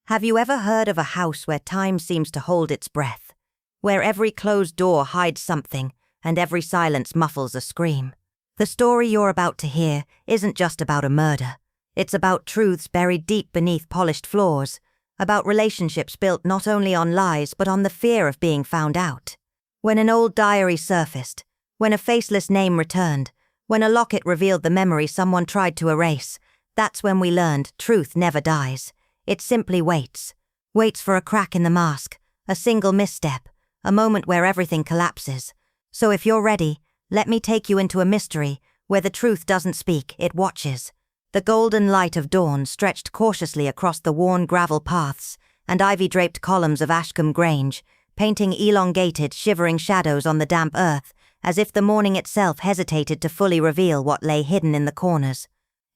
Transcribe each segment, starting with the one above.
Have you ever heard of a house where time seems to hold its breath? Where every closed door hides something, and every silence muffles a scream? The story you're about to hear isn't just about a murder. It's about truths buried deep beneath polished floors, about relationships built not only on lies but on the fear of being found out. When an old diary surfaced, when a faceless name returned, when a locket revealed the memory someone tried to erase, that's when we learned truth never dies. It simply waits. Waits for a crack in the mask, a single misstep, a moment where everything collapses. So if you're ready, let me take you into a mystery where the truth doesn't speak, it watches. The golden light of dawn stretched cautiously across the worn gravel paths and ivy-draped columns of Ashcombe Grange, painting elongated, shivering shadows on the damp earth, as if the morning itself hesitated to fully reveal what lay hidden in the corners.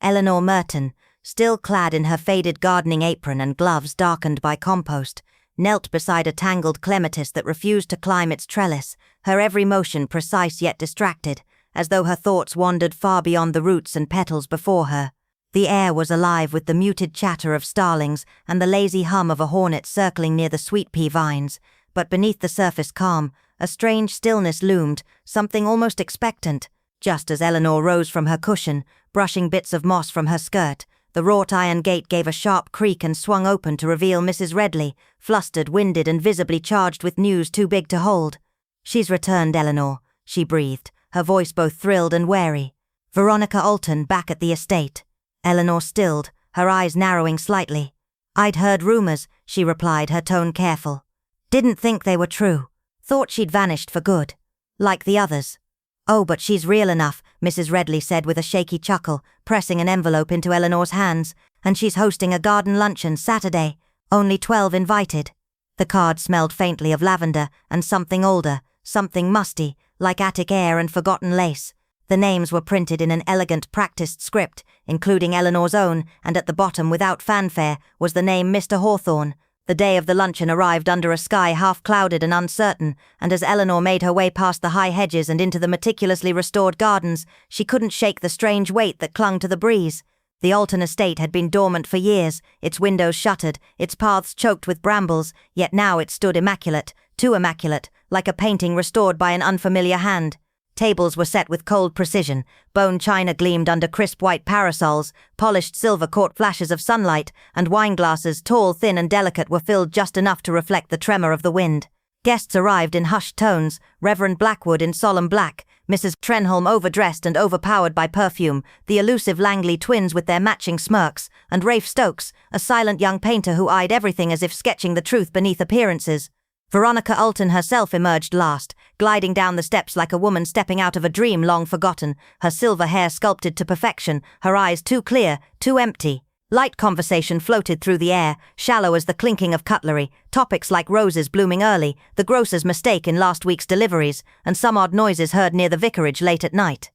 Eleanor Merton, still clad in her faded gardening apron and gloves darkened by compost, knelt beside a tangled clematis that refused to climb its trellis, her every motion precise yet distracted, as though her thoughts wandered far beyond the roots and petals before her. The air was alive with the muted chatter of starlings and the lazy hum of a hornet circling near the sweet pea vines, but beneath the surface calm, a strange stillness loomed, something almost expectant. Just as Eleanor rose from her cushion, brushing bits of moss from her skirt, the wrought iron gate gave a sharp creak and swung open to reveal Mrs. Redley, flustered, winded, and visibly charged with news too big to hold. "She's returned, Eleanor," she breathed, her voice both thrilled and wary. "Veronica Alton back at the estate." Eleanor stilled, her eyes narrowing slightly. "I'd heard rumors," she replied, her tone careful. "Didn't think they were true. Thought she'd vanished for good. Like the others." "Oh, but she's real enough," Mrs. Redley said with a shaky chuckle, pressing an envelope into Eleanor's hands. "And she's hosting a garden luncheon Saturday. Only 12 invited." The card smelled faintly of lavender and something older, something musty, like attic air and forgotten lace. The names were printed in an elegant, practiced script, including Eleanor's own, and at the bottom, without fanfare, was the name Mr. Hawthorne. The day of the luncheon arrived under a sky half clouded and uncertain, and as Eleanor made her way past the high hedges and into the meticulously restored gardens, she couldn't shake the strange weight that clung to the breeze. The Alton estate had been dormant for years, its windows shuttered, its paths choked with brambles, yet now it stood immaculate, too immaculate, like a painting restored by an unfamiliar hand. Tables were set with cold precision, bone china gleamed under crisp white parasols, polished silver caught flashes of sunlight, and wine glasses, tall, thin, and delicate, were filled just enough to reflect the tremor of the wind. Guests arrived in hushed tones, Reverend Blackwood in solemn black, Mrs. Trenholm overdressed and overpowered by perfume, the elusive Langley twins with their matching smirks, and Rafe Stokes, a silent young painter who eyed everything as if sketching the truth beneath appearances. Veronica Alton herself emerged last, gliding down the steps like a woman stepping out of a dream long forgotten, her silver hair sculpted to perfection, her eyes too clear, too empty. Light conversation floated through the air, shallow as the clinking of cutlery, topics like roses blooming early, the grocer's mistake in last week's deliveries, and some odd noises heard near the vicarage late at night.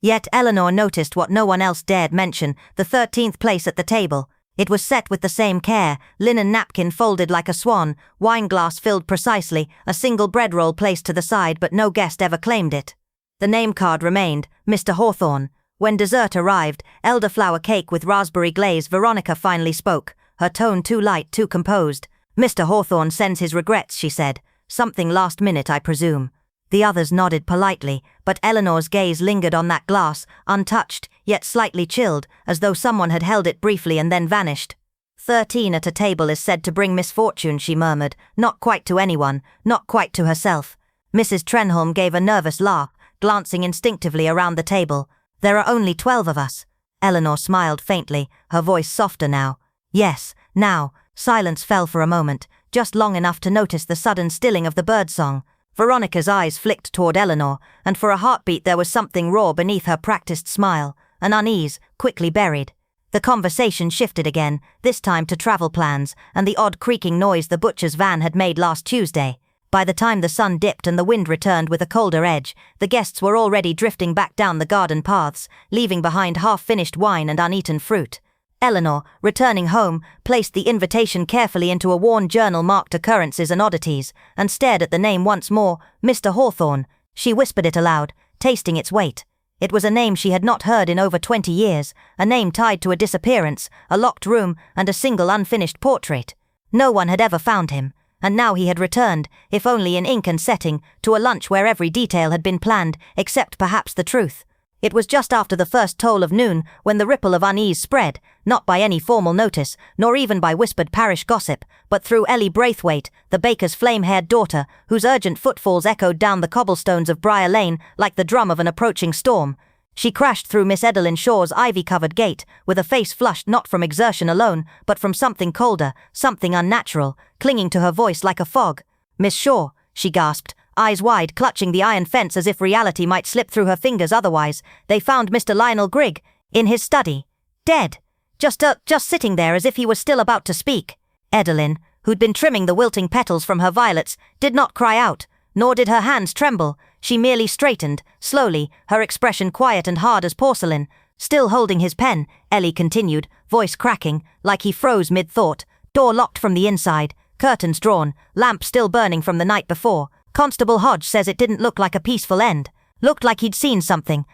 Yet Eleanor noticed what no one else dared mention, the 13th place at the table. It was set with the same care, linen napkin folded like a swan, wine glass filled precisely, a single bread roll placed to the side, but no guest ever claimed it. The name card remained, Mr. Hawthorne. When dessert arrived, elderflower cake with raspberry glaze, Veronica finally spoke, her tone too light, too composed. "Mr. Hawthorne sends his regrets," she said. "Something last minute, I presume." The others nodded politely, but Eleanor's gaze lingered on that glass, untouched, yet slightly chilled, as though someone had held it briefly and then vanished. 13 at a table is said to bring misfortune," she murmured, not quite to anyone, not quite to herself. Mrs. Trenholm gave a nervous laugh, glancing instinctively around the table. "There are only 12 of us." Eleanor smiled faintly, her voice softer now. "Yes, now." Silence fell for a moment, just long enough to notice the sudden stilling of the birdsong. Veronica's eyes flicked toward Eleanor, and for a heartbeat there was something raw beneath her practiced smile, an unease, quickly buried. The conversation shifted again, this time to travel plans, and the odd creaking noise the butcher's van had made last Tuesday. By the time the sun dipped and the wind returned with a colder edge, the guests were already drifting back down the garden paths, leaving behind half-finished wine and uneaten fruit. Eleanor, returning home, placed the invitation carefully into a worn journal marked occurrences and oddities, and stared at the name once more, Mr. Hawthorne. She whispered it aloud, tasting its weight. It was a name she had not heard in over 20 years, a name tied to a disappearance, a locked room, and a single unfinished portrait. No one had ever found him, and now he had returned, if only in ink and setting, to a lunch where every detail had been planned, except perhaps the truth. It was just after the first toll of noon when the ripple of unease spread, not by any formal notice, nor even by whispered parish gossip, but through Ellie Braithwaite, the baker's flame-haired daughter, whose urgent footfalls echoed down the cobblestones of Briar Lane like the drum of an approaching storm. She crashed through Miss Edelyn Shaw's ivy-covered gate, with a face flushed not from exertion alone, but from something colder, something unnatural, clinging to her voice like a fog. "Miss Shaw," she gasped, eyes wide, clutching the iron fence as if reality might slip through her fingers otherwise. "They found Mr. Lionel Grigg, in his study. Dead. Just sitting there as if he was still about to speak." Edelyn, who'd been trimming the wilting petals from her violets, did not cry out, nor did her hands tremble. She merely straightened, slowly, her expression quiet and hard as porcelain. Still holding his pen, Ellie continued, voice cracking, like he froze mid-thought. Door locked from the inside, curtains drawn, lamp still burning from the night before. Constable Hodge says it didn't look like a peaceful end. Looked like he'd seen something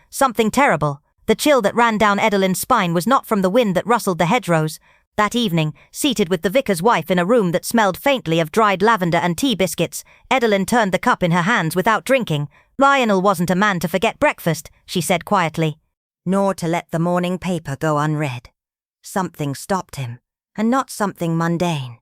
terrible. The chill that ran down Edelyn's spine was not from the wind that rustled the hedgerows. That evening, seated with the vicar's wife in a room that smelled faintly of dried lavender and tea biscuits, Edelyn turned the cup in her hands without drinking. "Lionel wasn't a man to forget breakfast," she said quietly. "Nor to let the morning paper go unread. Something stopped him, and not something mundane."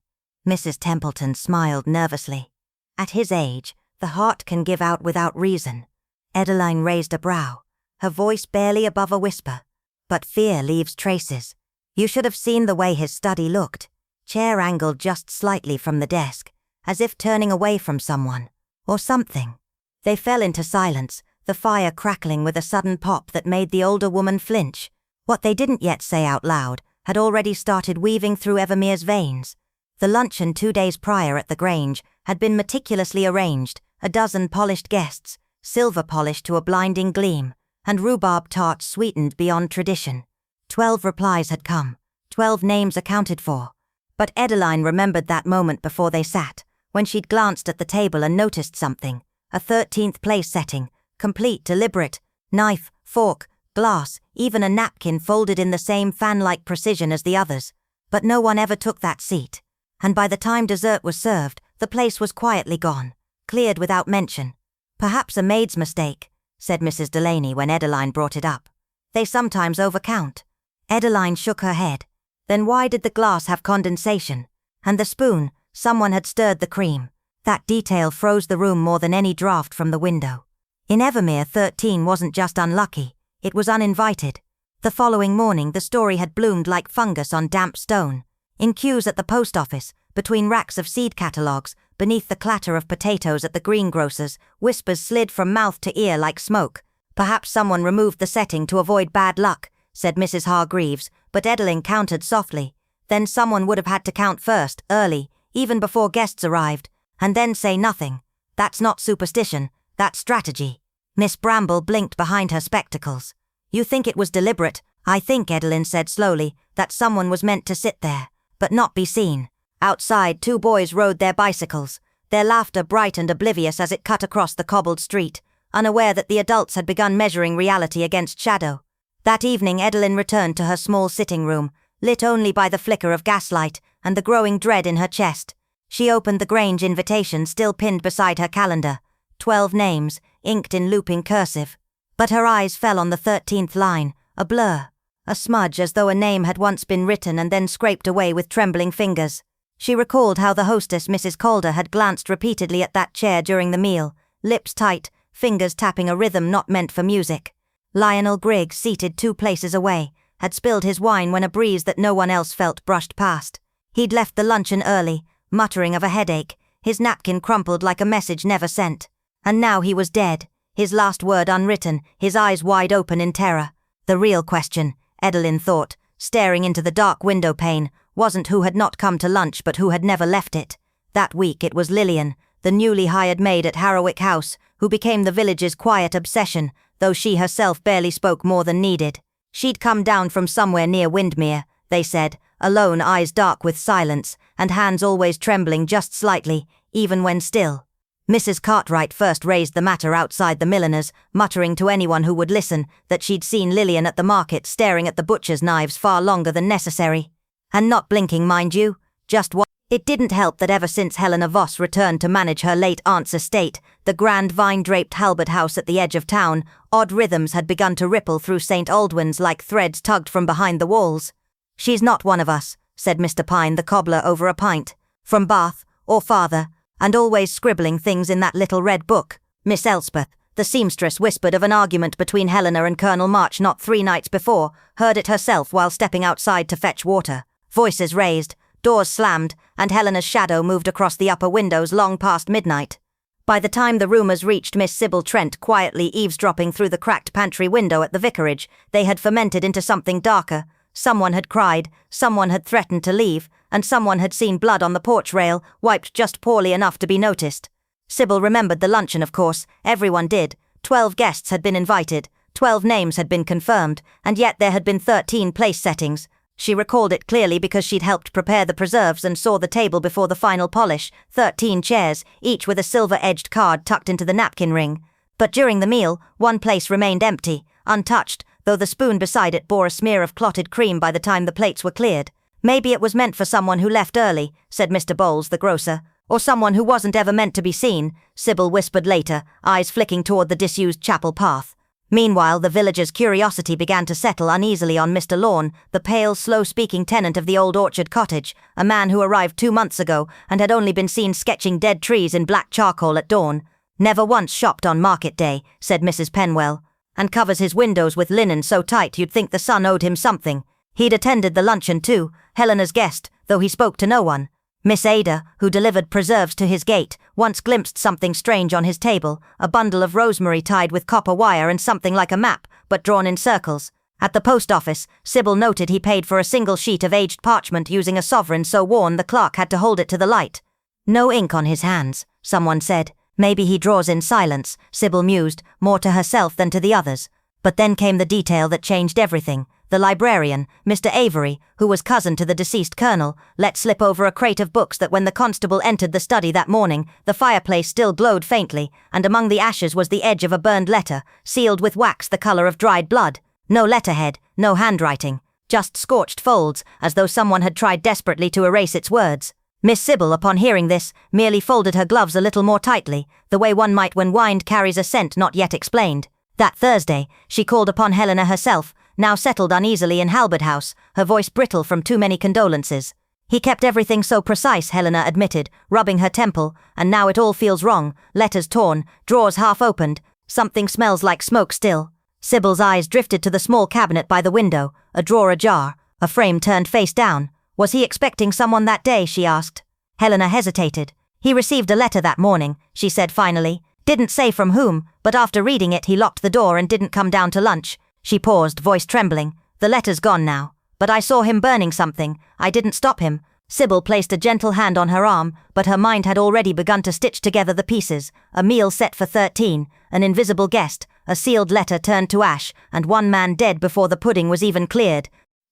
Mrs. Templeton smiled nervously. "At his age, the heart can give out without reason." Edeline raised a brow, her voice barely above a whisper. "But fear leaves traces. You should have seen the way his study looked. Chair angled just slightly from the desk, as if turning away from someone, or something." They fell into silence, the fire crackling with a sudden pop that made the older woman flinch. What they didn't yet say out loud had already started weaving through Evermere's veins. The luncheon 2 days prior at the Grange had been meticulously arranged, a dozen polished guests, silver polished to a blinding gleam, and rhubarb tarts sweetened beyond tradition. 12 replies had come, 12 names accounted for. But Edeline remembered that moment before they sat, when she'd glanced at the table and noticed something, a 13th place setting, complete, deliberate, knife, fork, glass, even a napkin folded in the same fan-like precision as the others. But no one ever took that seat. And by the time dessert was served, the place was quietly gone, cleared without mention. "Perhaps a maid's mistake," said Mrs. Delaney when Edeline brought it up. "They sometimes overcount." Edeline shook her head. Then why did the glass have condensation? And the spoon, someone had stirred the cream. That detail froze the room more than any draught from the window. In Evermere, 13 wasn't just unlucky, it was uninvited. The following morning the story had bloomed like fungus on damp stone. In queues at the post office, between racks of seed catalogues, beneath the clatter of potatoes at the greengrocer's, whispers slid from mouth to ear like smoke. "Perhaps someone removed the setting to avoid bad luck," said Mrs. Hargreaves, but Edeline countered softly. "Then someone would have had to count first, early, even before guests arrived, and then say nothing. That's not superstition, that's strategy." Miss Bramble blinked behind her spectacles. "You think it was deliberate?" "I think," Edeline said slowly, "that someone was meant to sit there, but not be seen." Outside, 2 boys rode their bicycles, their laughter bright and oblivious as it cut across the cobbled street, unaware that the adults had begun measuring reality against shadow. That evening Edeline returned to her small sitting room, lit only by the flicker of gaslight and the growing dread in her chest. She opened the Grange invitation still pinned beside her calendar, 12 names, inked in looping cursive. But her eyes fell on the 13th line, a blur, a smudge as though a name had once been written and then scraped away with trembling fingers. She recalled how the hostess, Mrs. Calder, had glanced repeatedly at that chair during the meal, lips tight, fingers tapping a rhythm not meant for music. Lionel Grigg, seated 2 places away, had spilled his wine when a breeze that no one else felt brushed past. He'd left the luncheon early, muttering of a headache, his napkin crumpled like a message never sent. And now he was dead, his last word unwritten, his eyes wide open in terror. The real question, Edeline thought, staring into the dark window pane, wasn't who had not come to lunch but who had never left it. That week it was Lillian, the newly hired maid at Harrowick House, who became the village's quiet obsession, though she herself barely spoke more than needed. She'd come down from somewhere near Windmere, they said, alone, eyes dark with silence, and hands always trembling just slightly, even when still. Mrs. Cartwright first raised the matter outside the milliner's, muttering to anyone who would listen that she'd seen Lillian at the market staring at the butcher's knives far longer than necessary. And not blinking, mind you, just It didn't help that ever since Helena Voss returned to manage her late aunt's estate, the grand vine-draped Halbert house at the edge of town, odd rhythms had begun to ripple through St. Aldwyn's like threads tugged from behind the walls. "She's not one of us," said Mr. Pine the cobbler over a pint. "From Bath, or father, and always scribbling things in that little red book." Miss Elspeth, the seamstress, whispered of an argument between Helena and Colonel March not 3 nights before, heard it herself while stepping outside to fetch water. Voices raised, doors slammed, and Helena's shadow moved across the upper windows long past midnight. By the time the rumours reached Miss Sybil Trent quietly eavesdropping through the cracked pantry window at the vicarage, they had fermented into something darker. Someone had cried, someone had threatened to leave, and someone had seen blood on the porch rail, wiped just poorly enough to be noticed. Sybil remembered the luncheon, of course. Everyone did. 12 guests had been invited, 12 names had been confirmed, and yet there had been 13 place settings. She recalled it clearly because she'd helped prepare the preserves and saw the table before the final polish, 13 chairs, each with a silver-edged card tucked into the napkin ring. But during the meal, one place remained empty, untouched, though the spoon beside it bore a smear of clotted cream by the time the plates were cleared. "Maybe it was meant for someone who left early," said Mr. Bowles, the grocer. "Or someone who wasn't ever meant to be seen," Sybil whispered later, eyes flicking toward the disused chapel path. Meanwhile, the villagers' curiosity began to settle uneasily on Mr. Lorne, the pale, slow-speaking tenant of the old orchard cottage, a man who arrived 2 months ago and had only been seen sketching dead trees in black charcoal at dawn. "Never once shopped on market day," said Mrs. Penwell, "and covers his windows with linen so tight you'd think the sun owed him something." He'd attended the luncheon too, Helena's guest, though he spoke to no one. Miss Ada, who delivered preserves to his gate, once glimpsed something strange on his table, a bundle of rosemary tied with copper wire and something like a map, but drawn in circles. At the post office, Sybil noted he paid for a single sheet of aged parchment using a sovereign so worn the clerk had to hold it to the light. "No ink on his hands," someone said. "Maybe he draws in silence," Sybil mused, more to herself than to the others. But then came the detail that changed everything. The librarian, Mr. Avery, who was cousin to the deceased colonel, let slip over a crate of books that when the constable entered the study that morning, the fireplace still glowed faintly, and among the ashes was the edge of a burned letter, sealed with wax the colour of dried blood. No letterhead, no handwriting, just scorched folds, as though someone had tried desperately to erase its words. Miss Sybil, upon hearing this, merely folded her gloves a little more tightly, the way one might when wind carries a scent not yet explained. That Thursday, she called upon Helena herself, now settled uneasily in Halbert House, her voice brittle from too many condolences. "He kept everything so precise," Helena admitted, rubbing her temple, "and now it all feels wrong, letters torn, drawers half opened, something smells like smoke still." Sybil's eyes drifted to the small cabinet by the window, a drawer ajar, a frame turned face down. Was he expecting someone that day, she asked. Helena hesitated. "He received a letter that morning," she said finally. "Didn't say from whom, but after reading it he locked the door and didn't come down to lunch." She paused, voice trembling. "The letter's gone now. But I saw him burning something. I didn't stop him." Sybil placed a gentle hand on her arm, but her mind had already begun to stitch together the pieces. A meal set for 13, an invisible guest, a sealed letter turned to ash, and one man dead before the pudding was even cleared.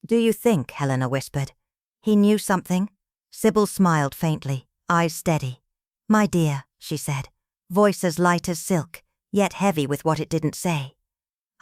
"Do you think," Helena whispered, "he knew something?" Sybil smiled faintly, eyes steady. "My dear," she said, voice as light as silk, yet heavy with what it didn't say.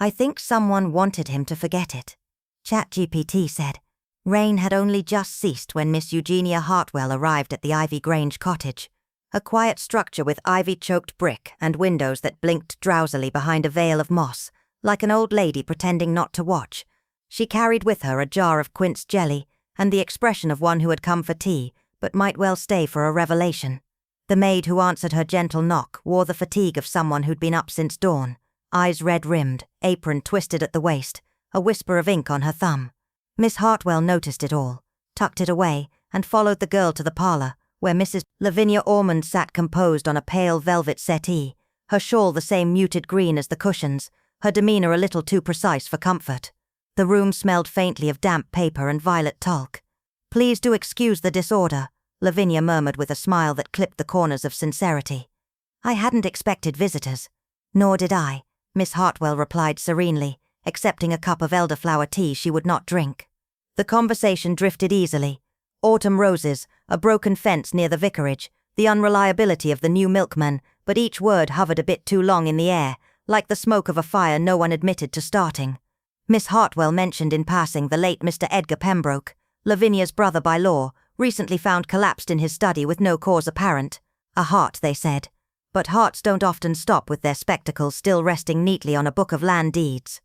"I think someone wanted him to forget it." ChatGPT said. Rain had only just ceased when Miss Eugenia Hartwell arrived at the Ivy Grange cottage, a quiet structure with ivy-choked brick and windows that blinked drowsily behind a veil of moss, like an old lady pretending not to watch. She carried with her a jar of quince jelly and the expression of one who had come for tea, but might well stay for a revelation. The maid who answered her gentle knock wore the fatigue of someone who'd been up since dawn, eyes red-rimmed, apron twisted at the waist, a whisper of ink on her thumb. Miss Hartwell noticed it all, tucked it away, and followed the girl to the parlour, where Mrs. Lavinia Ormond sat composed on a pale velvet settee, her shawl the same muted green as the cushions, her demeanour a little too precise for comfort. The room smelled faintly of damp paper and violet talc. "Please do excuse the disorder," Lavinia murmured with a smile that clipped the corners of sincerity. "I hadn't expected visitors." "Nor did I," Miss Hartwell replied serenely, accepting a cup of elderflower tea she would not drink. The conversation drifted easily. Autumn roses, a broken fence near the vicarage, the unreliability of the new milkman, but each word hovered a bit too long in the air, like the smoke of a fire no one admitted to starting. Miss Hartwell mentioned in passing the late Mr. Edgar Pembroke, Lavinia's brother by law, recently found collapsed in his study with no cause apparent. A heart, they said. But hearts don't often stop with their spectacles still resting neatly on a book of land deeds.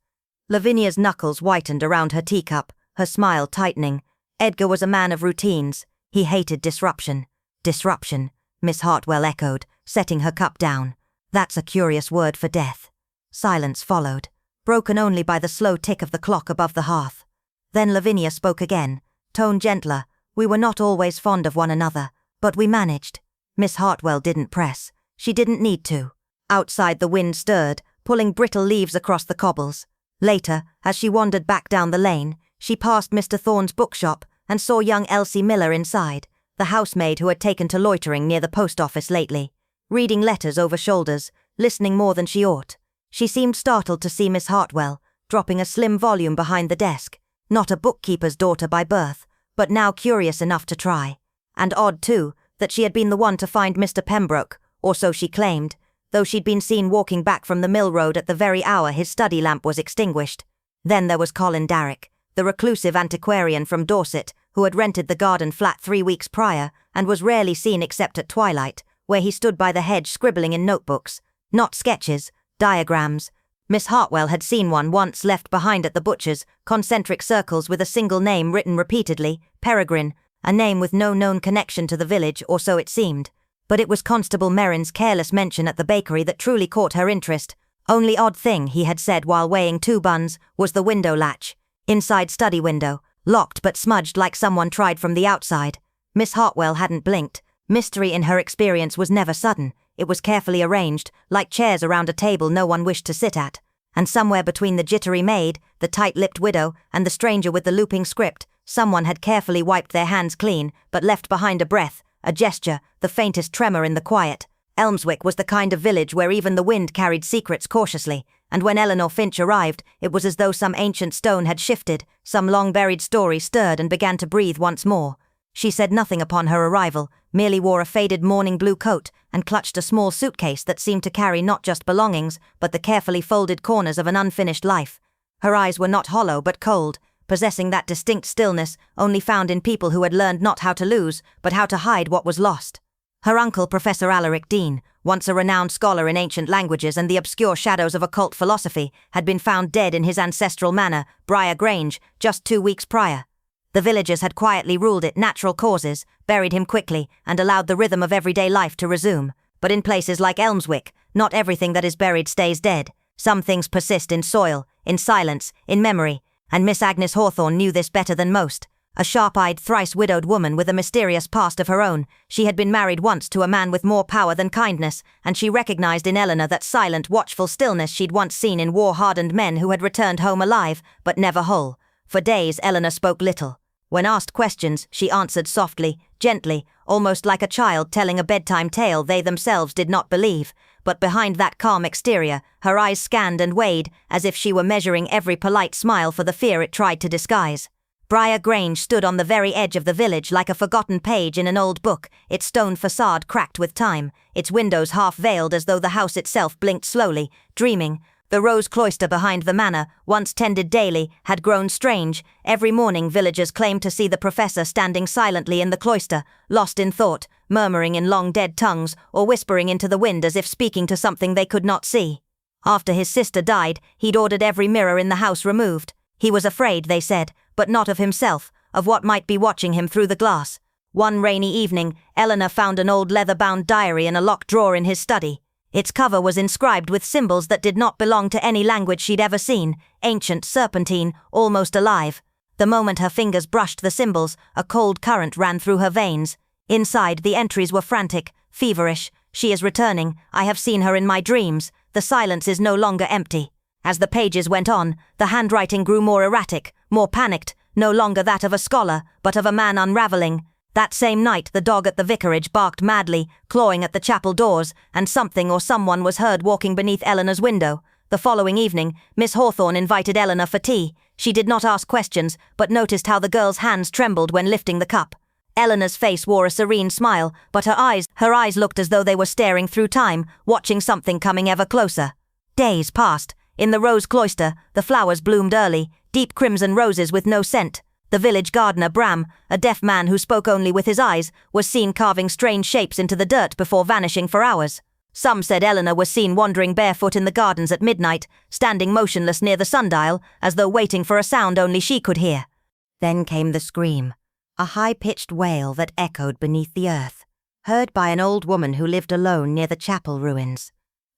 Lavinia's knuckles whitened around her teacup, her smile tightening. Edgar was a man of routines. He hated disruption. Disruption, Miss Hartwell echoed, setting her cup down. That's a curious word for death. Silence followed, broken only by the slow tick of the clock above the hearth. Then Lavinia spoke again, tone gentler. We were not always fond of one another, but we managed. Miss Hartwell didn't press. She didn't need to. Outside the wind stirred, pulling brittle leaves across the cobbles. Later, as she wandered back down the lane, she passed Mr. Thorne's bookshop and saw young Elsie Miller inside, the housemaid who had taken to loitering near the post office lately, reading letters over shoulders, listening more than she ought. She seemed startled to see Miss Hartwell, dropping a slim volume behind the desk, not a bookkeeper's daughter by birth, but now curious enough to try. And odd, too, that she had been the one to find Mr. Pembroke, or so she claimed, though she'd been seen walking back from the mill road at the very hour his study lamp was extinguished. Then there was Colin Darroch, the reclusive antiquarian from Dorset, who had rented the garden flat 3 weeks prior, and was rarely seen except at twilight, where he stood by the hedge scribbling in notebooks. Not sketches, diagrams. Miss Hartwell had seen one once left behind at the butcher's, concentric circles with a single name written repeatedly, Peregrine, a name with no known connection to the village, or so it seemed. But it was Constable Merrin's careless mention at the bakery that truly caught her interest. Only odd thing, he had said while weighing 2 buns, was the window latch. Inside study window, locked but smudged like someone tried from the outside. Miss Hartwell hadn't blinked. Mystery in her experience was never sudden. It was carefully arranged, like chairs around a table no one wished to sit at. And somewhere between the jittery maid, the tight-lipped widow, and the stranger with the looping script, someone had carefully wiped their hands clean, but left behind a breath, a gesture, the faintest tremor in the quiet. Elmswick was the kind of village where even the wind carried secrets cautiously, and when Eleanor Finch arrived, it was as though some ancient stone had shifted, some long-buried story stirred and began to breathe once more. She said nothing upon her arrival, merely wore a faded morning blue coat, and clutched a small suitcase that seemed to carry not just belongings, but the carefully folded corners of an unfinished life. Her eyes were not hollow but cold, possessing that distinct stillness only found in people who had learned not how to lose, but how to hide what was lost. Her uncle, Professor Alaric Dean, once a renowned scholar in ancient languages and the obscure shadows of occult philosophy, had been found dead in his ancestral manor, Briar Grange, just 2 weeks prior. The villagers had quietly ruled it natural causes, buried him quickly, and allowed the rhythm of everyday life to resume. But in places like Elmswick, not everything that is buried stays dead. Some things persist in soil, in silence, in memory, and Miss Agnes Hawthorne knew this better than most. A sharp-eyed, thrice-widowed woman with a mysterious past of her own, she had been married once to a man with more power than kindness, and she recognized in Eleanor that silent, watchful stillness she'd once seen in war-hardened men who had returned home alive, but never whole. For days Eleanor spoke little. When asked questions, she answered softly, gently, almost like a child telling a bedtime tale they themselves did not believe. But behind that calm exterior, her eyes scanned and weighed, as if she were measuring every polite smile for the fear it tried to disguise. Briar Grange stood on the very edge of the village like a forgotten page in an old book, its stone facade cracked with time, its windows half-veiled as though the house itself blinked slowly, dreaming. The rose cloister behind the manor, once tended daily, had grown strange. Every morning villagers claimed to see the professor standing silently in the cloister, lost in thought, murmuring in long dead tongues, or whispering into the wind as if speaking to something they could not see. After his sister died, he'd ordered every mirror in the house removed. He was afraid, they said, but not of himself, of what might be watching him through the glass. One rainy evening, Eleanor found an old leather-bound diary in a locked drawer in his study. Its cover was inscribed with symbols that did not belong to any language she'd ever seen, ancient, serpentine, almost alive. The moment her fingers brushed the symbols, a cold current ran through her veins. Inside, the entries were frantic, feverish. She is returning. I have seen her in my dreams. The silence is no longer empty. As the pages went on, the handwriting grew more erratic, more panicked, no longer that of a scholar, but of a man unraveling. That same night, the dog at the vicarage barked madly, clawing at the chapel doors, and something or someone was heard walking beneath Eleanor's window. The following evening, Miss Hawthorne invited Eleanor for tea. She did not ask questions, but noticed how the girl's hands trembled when lifting the cup. Eleanor's face wore a serene smile, but her eyes looked as though they were staring through time, watching something coming ever closer. Days passed. In the rose cloister, the flowers bloomed early, deep crimson roses with no scent. The village gardener Bram, a deaf man who spoke only with his eyes, was seen carving strange shapes into the dirt before vanishing for hours. Some said Eleanor was seen wandering barefoot in the gardens at midnight, standing motionless near the sundial, as though waiting for a sound only she could hear. Then came the scream, a high-pitched wail that echoed beneath the earth, heard by an old woman who lived alone near the chapel ruins.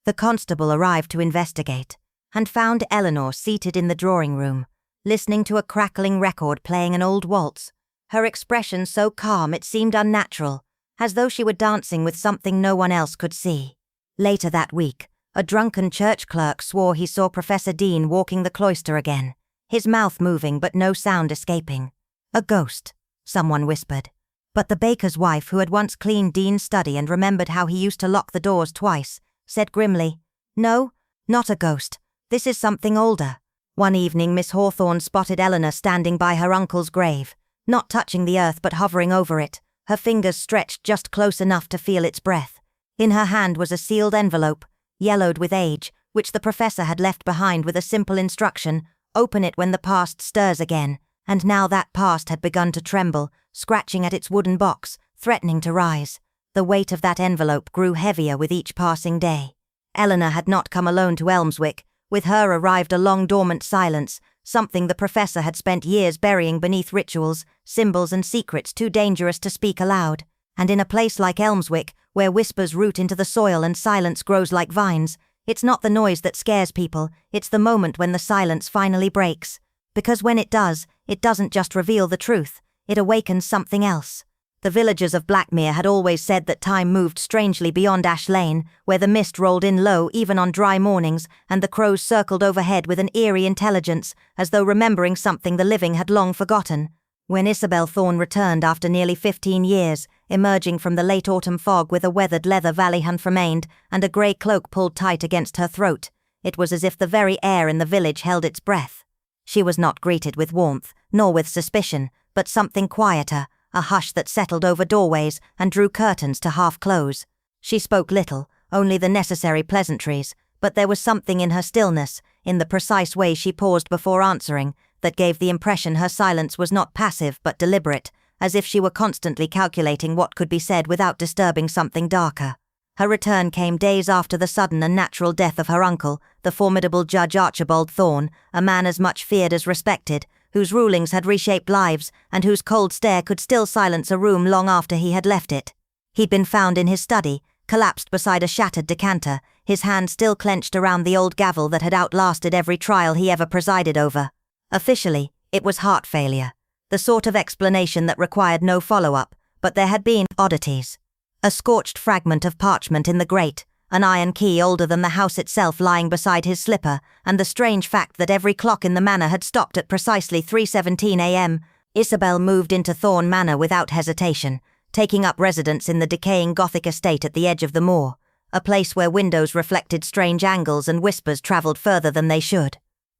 The constable arrived to investigate, and found Eleanor seated in the drawing room, listening to a crackling record playing an old waltz, her expression so calm it seemed unnatural, as though she were dancing with something no one else could see. Later that week, a drunken church clerk swore he saw Professor Dean walking the cloister again, his mouth moving but no sound escaping. A ghost, someone whispered. But the baker's wife, who had once cleaned Dean's study and remembered how he used to lock the doors twice, said grimly, "No, not a ghost. This is something older." One evening Miss Hawthorne spotted Eleanor standing by her uncle's grave, not touching the earth but hovering over it, her fingers stretched just close enough to feel its breath. In her hand was a sealed envelope, yellowed with age, which the professor had left behind with a simple instruction: open it when the past stirs again. And now that past had begun to tremble, scratching at its wooden box, threatening to rise. The weight of that envelope grew heavier with each passing day. Eleanor had not come alone to Elmswick. With her arrived a long dormant silence, something the professor had spent years burying beneath rituals, symbols and secrets too dangerous to speak aloud. And in a place like Elmswick, where whispers root into the soil and silence grows like vines, it's not the noise that scares people, it's the moment when the silence finally breaks. Because when it does, it doesn't just reveal the truth, it awakens something else. The villagers of Blackmere had always said that time moved strangely beyond Ash Lane, where the mist rolled in low even on dry mornings, and the crows circled overhead with an eerie intelligence, as though remembering something the living had long forgotten. When Isabel Thorne returned after nearly 15 years, emerging from the late autumn fog with a weathered leather valley-hunt remained, and a grey cloak pulled tight against her throat, it was as if the very air in the village held its breath. She was not greeted with warmth, nor with suspicion, but something quieter, a hush that settled over doorways and drew curtains to half-close. She spoke little, only the necessary pleasantries, but there was something in her stillness, in the precise way she paused before answering, that gave the impression her silence was not passive but deliberate, as if she were constantly calculating what could be said without disturbing something darker. Her return came days after the sudden and natural death of her uncle, the formidable Judge Archibald Thorne, a man as much feared as respected, whose rulings had reshaped lives, and whose cold stare could still silence a room long after he had left it. He'd been found in his study, collapsed beside a shattered decanter, his hand still clenched around the old gavel that had outlasted every trial he ever presided over. Officially, it was heart failure, the sort of explanation that required no follow-up, but there had been oddities. A scorched fragment of parchment in the grate, an iron key older than the house itself lying beside his slipper, and the strange fact that every clock in the manor had stopped at precisely 3:17 a.m. Isabel moved into Thorne Manor without hesitation, taking up residence in the decaying Gothic estate at the edge of the moor, a place where windows reflected strange angles and whispers travelled further than they should.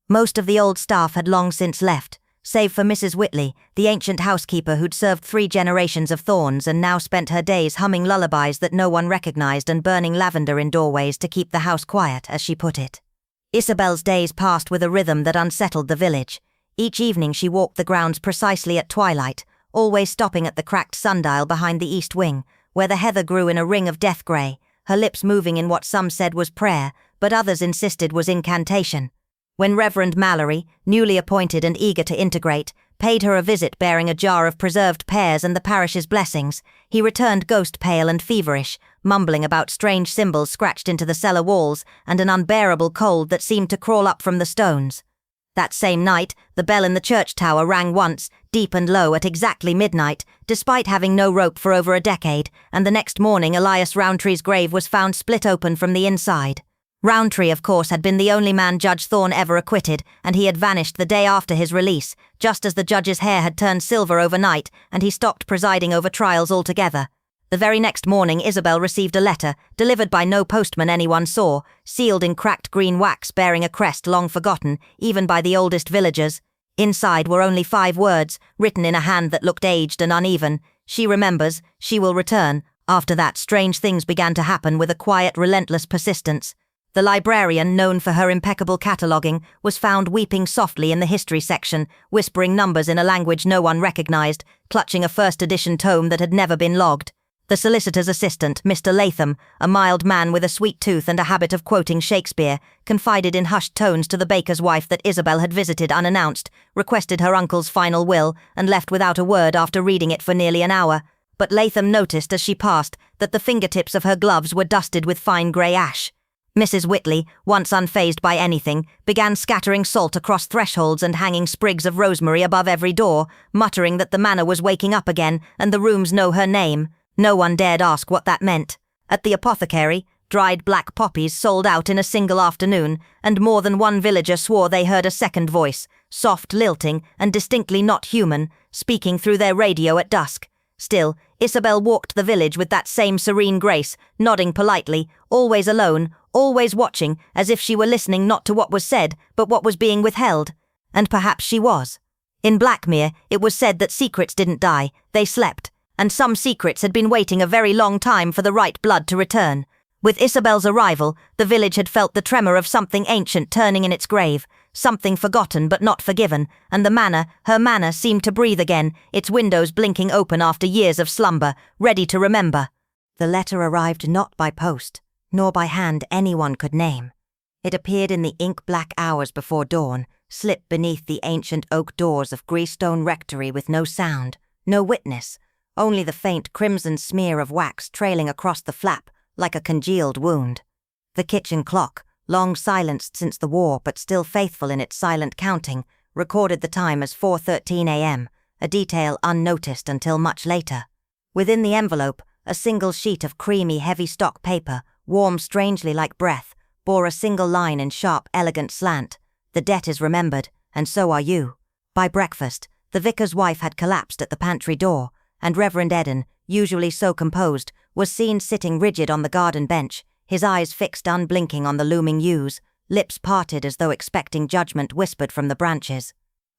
Most of the old staff had long since left, save for Mrs. Whitley, the ancient housekeeper who'd served 3 generations of Thornes and now spent her days humming lullabies that no one recognized and burning lavender in doorways to keep the house quiet, as she put it. Isabel's days passed with a rhythm that unsettled the village. Each evening she walked the grounds precisely at twilight, always stopping at the cracked sundial behind the east wing, where the heather grew in a ring of death grey, her lips moving in what some said was prayer, but others insisted was incantation. When Reverend Mallory, newly appointed and eager to integrate, paid her a visit bearing a jar of preserved pears and the parish's blessings, he returned ghost-pale and feverish, mumbling about strange symbols scratched into the cellar walls and an unbearable cold that seemed to crawl up from the stones. That same night, the bell in the church tower rang once, deep and low at exactly midnight, despite having no rope for over a decade, and the next morning Elias Rowntree's grave was found split open from the inside. Rowntree, of course, had been the only man Judge Thorne ever acquitted, and he had vanished the day after his release, just as the judge's hair had turned silver overnight, and he stopped presiding over trials altogether. The very next morning Isabel received a letter, delivered by no postman anyone saw, sealed in cracked green wax bearing a crest long forgotten, even by the oldest villagers. Inside were only 5 words, written in a hand that looked aged and uneven. She remembers, she will return. After that, strange things began to happen with a quiet, relentless persistence. The librarian, known for her impeccable cataloguing, was found weeping softly in the history section, whispering numbers in a language no one recognized, clutching a first-edition tome that had never been logged. The solicitor's assistant, Mr. Latham, a mild man with a sweet tooth and a habit of quoting Shakespeare, confided in hushed tones to the baker's wife that Isabel had visited unannounced, requested her uncle's final will, and left without a word after reading it for nearly an hour. But Latham noticed as she passed that the fingertips of her gloves were dusted with fine grey ash. Mrs. Whitley, once unfazed by anything, began scattering salt across thresholds and hanging sprigs of rosemary above every door, muttering that the manor was waking up again and the rooms know her name. No one dared ask what that meant. At the apothecary, dried black poppies sold out in a single afternoon, and more than one villager swore they heard a second voice, soft, lilting, and distinctly not human, speaking through their radio at dusk. Still, Isabel walked the village with that same serene grace, nodding politely, always alone, always watching, as if she were listening not to what was said, but what was being withheld. And perhaps she was. In Blackmere, it was said that secrets didn't die, they slept, and some secrets had been waiting a very long time for the right blood to return. With Isabel's arrival, the village had felt the tremor of something ancient turning in its grave, something forgotten but not forgiven, and the manor, her manor, seemed to breathe again, its windows blinking open after years of slumber, ready to remember. The letter arrived not by post, nor by hand anyone could name. It appeared in the ink-black hours before dawn, slipped beneath the ancient oak doors of Greystone Rectory with no sound, no witness, only the faint crimson smear of wax trailing across the flap like a congealed wound. The kitchen clock, long silenced since the war but still faithful in its silent counting, recorded the time as 4:13 a.m., a detail unnoticed until much later. Within the envelope, a single sheet of creamy, heavy stock paper, warm strangely like breath, bore a single line in sharp, elegant slant. "The debt is remembered, and so are you." By breakfast, the vicar's wife had collapsed at the pantry door, and Reverend Eden, usually so composed, was seen sitting rigid on the garden bench, his eyes fixed unblinking on the looming yews, lips parted as though expecting judgment whispered from the branches.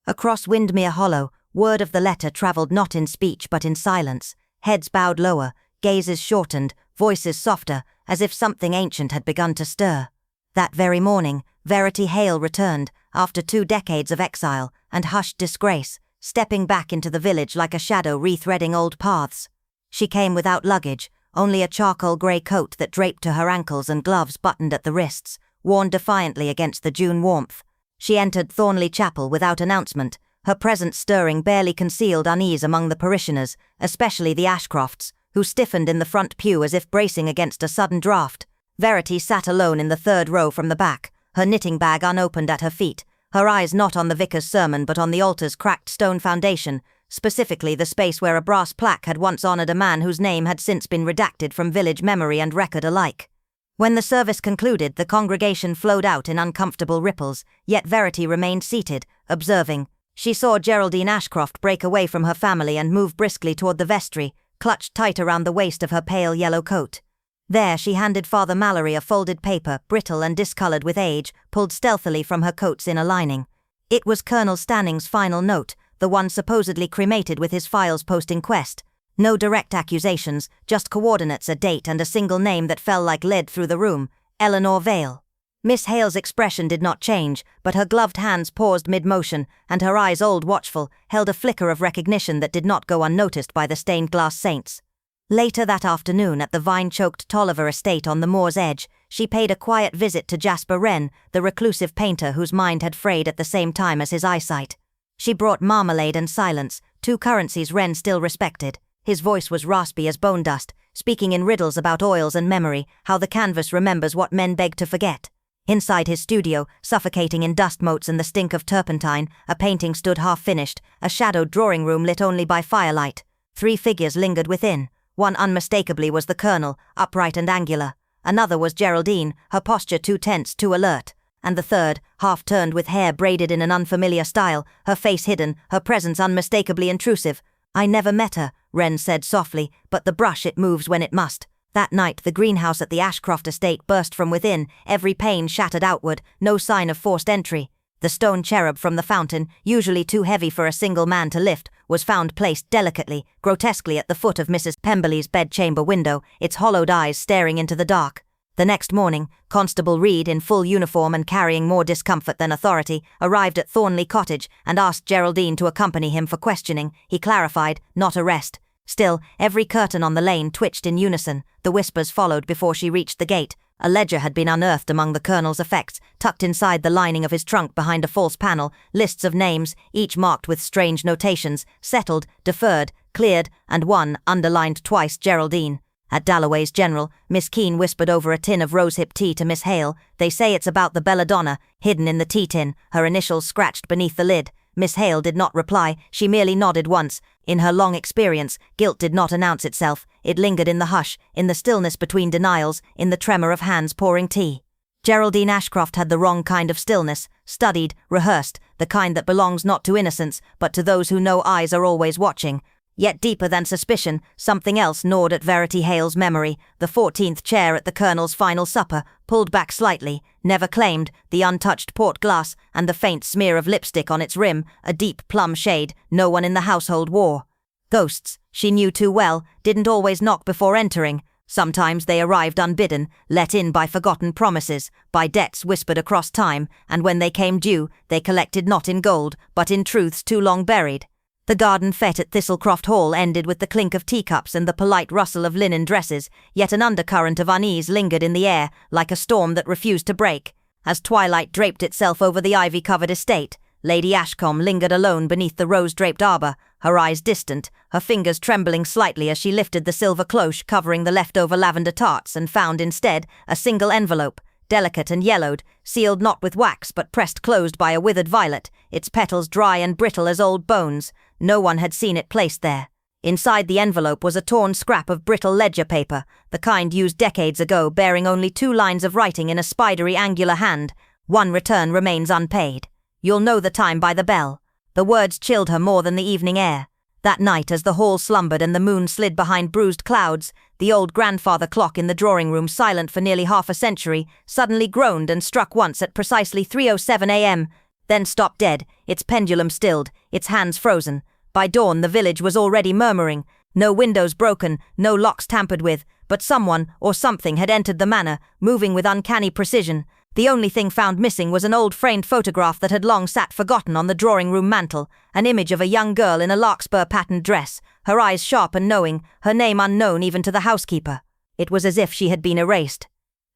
Across Windmere Hollow, word of the letter travelled not in speech but in silence, heads bowed lower, gazes shortened, voices softer, as if something ancient had begun to stir. That very morning, Verity Hale returned, after 2 decades of exile and hushed disgrace, stepping back into the village like a shadow rethreading old paths. She came without luggage, only a charcoal grey coat that draped to her ankles and gloves buttoned at the wrists, worn defiantly against the June warmth. She entered Thornley Chapel without announcement, her presence stirring barely concealed unease among the parishioners, especially the Ashcrofts, who stiffened in the front pew as if bracing against a sudden draught. Verity sat alone in the 3rd row from the back, her knitting bag unopened at her feet, her eyes not on the vicar's sermon but on the altar's cracked stone foundation, specifically the space where a brass plaque had once honoured a man whose name had since been redacted from village memory and record alike. When the service concluded, the congregation flowed out in uncomfortable ripples, yet Verity remained seated, observing. She saw Geraldine Ashcroft break away from her family and move briskly toward the vestry, clutched tight around the waist of her pale yellow coat. There she handed Father Mallory a folded paper, brittle and discoloured with age, pulled stealthily from her coat's inner lining. It was Colonel Stanning's final note, the one supposedly cremated with his files post-inquest. No direct accusations, just coordinates, a date and a single name that fell like lead through the room: Eleanor Vale. Miss Hale's expression did not change, but her gloved hands paused mid-motion, and her eyes, old watchful, held a flicker of recognition that did not go unnoticed by the stained-glass saints. Later that afternoon at the vine-choked Tolliver estate on the moor's edge, she paid a quiet visit to Jasper Wren, the reclusive painter whose mind had frayed at the same time as his eyesight. She brought marmalade and silence, 2 currencies Wren still respected. His voice was raspy as bone dust, speaking in riddles about oils and memory, how the canvas remembers what men beg to forget. Inside his studio, suffocating in dust motes and the stink of turpentine, a painting stood half-finished, a shadowed drawing room lit only by firelight. 3 figures lingered within. One unmistakably was the Colonel, upright and angular. Another was Geraldine, her posture too tense, too alert. And the third, half-turned with hair braided in an unfamiliar style, her face hidden, her presence unmistakably intrusive. "I never met her," Wren said softly, "but the brush, it moves when it must." That night the greenhouse at the Ashcroft estate burst from within, every pane shattered outward, no sign of forced entry. The stone cherub from the fountain, usually too heavy for a single man to lift, was found placed delicately, grotesquely at the foot of Mrs. Pemberley's bedchamber window, its hollowed eyes staring into the dark. The next morning, Constable Reed, in full uniform and carrying more discomfort than authority, arrived at Thornley Cottage and asked Geraldine to accompany him for questioning. He clarified, not arrest. Still, every curtain on the lane twitched in unison. The whispers followed before she reached the gate. A ledger had been unearthed among the colonel's effects, tucked inside the lining of his trunk behind a false panel, lists of names, each marked with strange notations, settled, deferred, cleared, and one, underlined twice, Geraldine. At Dalloway's General, Miss Keene whispered over a tin of rosehip tea to Miss Hale. They say it's about the belladonna, hidden in the tea tin, her initials scratched beneath the lid. Miss Hale did not reply, she merely nodded once. In her long experience, guilt did not announce itself. It lingered in the hush, in the stillness between denials, in the tremor of hands pouring tea. Geraldine Ashcroft had the wrong kind of stillness, studied, rehearsed, the kind that belongs not to innocence, but to those who know eyes are always watching. Yet deeper than suspicion, something else gnawed at Verity Hale's memory. The 14th chair at the Colonel's final supper, pulled back slightly, never claimed, the untouched port glass, and the faint smear of lipstick on its rim, a deep plum shade no one in the household wore. Ghosts, she knew too well, didn't always knock before entering. Sometimes they arrived unbidden, let in by forgotten promises, by debts whispered across time, and when they came due, they collected not in gold, but in truths too long buried. The garden fete at Thistlecroft Hall ended with the clink of teacups and the polite rustle of linen dresses, yet an undercurrent of unease lingered in the air, like a storm that refused to break. As twilight draped itself over the ivy-covered estate, Lady Ashcombe lingered alone beneath the rose-draped arbour, her eyes distant, her fingers trembling slightly as she lifted the silver cloche covering the leftover lavender tarts and found instead a single envelope, delicate and yellowed, sealed not with wax but pressed closed by a withered violet, its petals dry and brittle as old bones. No one had seen it placed there. Inside the envelope was a torn scrap of brittle ledger paper, the kind used decades ago, bearing only 2 lines of writing in a spidery angular hand. One return remains unpaid. You'll know the time by the bell. The words chilled her more than the evening air. That night, as the hall slumbered and the moon slid behind bruised clouds, the old grandfather clock in the drawing-room, silent for nearly half a century, suddenly groaned and struck once at precisely 3:07 a.m., then stopped dead, its pendulum stilled, its hands frozen. By dawn the village was already murmuring. No windows broken, no locks tampered with, but someone or something had entered the manor, moving with uncanny precision. The only thing found missing was an old framed photograph that had long sat forgotten on the drawing-room mantel, an image of a young girl in a larkspur-patterned dress, her eyes sharp and knowing, her name unknown even to the housekeeper. It was as if she had been erased.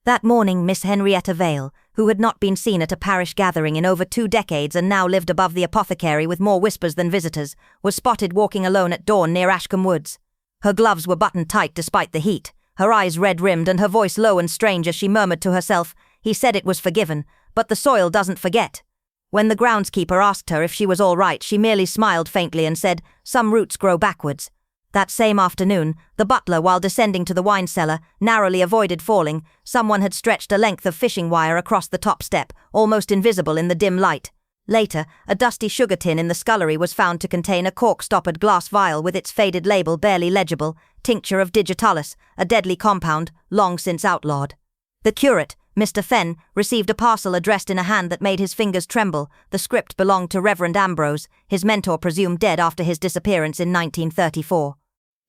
That morning Miss Henrietta Vale, who had not been seen at a parish gathering in over 2 decades and now lived above the apothecary with more whispers than visitors, was spotted walking alone at dawn near Ashcombe Woods. Her gloves were buttoned tight despite the heat, her eyes red-rimmed and her voice low and strange as she murmured to herself, "He said it was forgiven, but the soil doesn't forget." When the groundskeeper asked her if she was all right, she merely smiled faintly and said, "Some roots grow backwards." That same afternoon, the butler, while descending to the wine cellar, narrowly avoided falling. Someone had stretched a length of fishing wire across the top step, almost invisible in the dim light. Later, a dusty sugar tin in the scullery was found to contain a cork-stoppered glass vial with its faded label barely legible, tincture of digitalis, a deadly compound, long since outlawed. The curate, Mr. Fenn, received a parcel addressed in a hand that made his fingers tremble. The script belonged to Reverend Ambrose, his mentor presumed dead after his disappearance in 1934.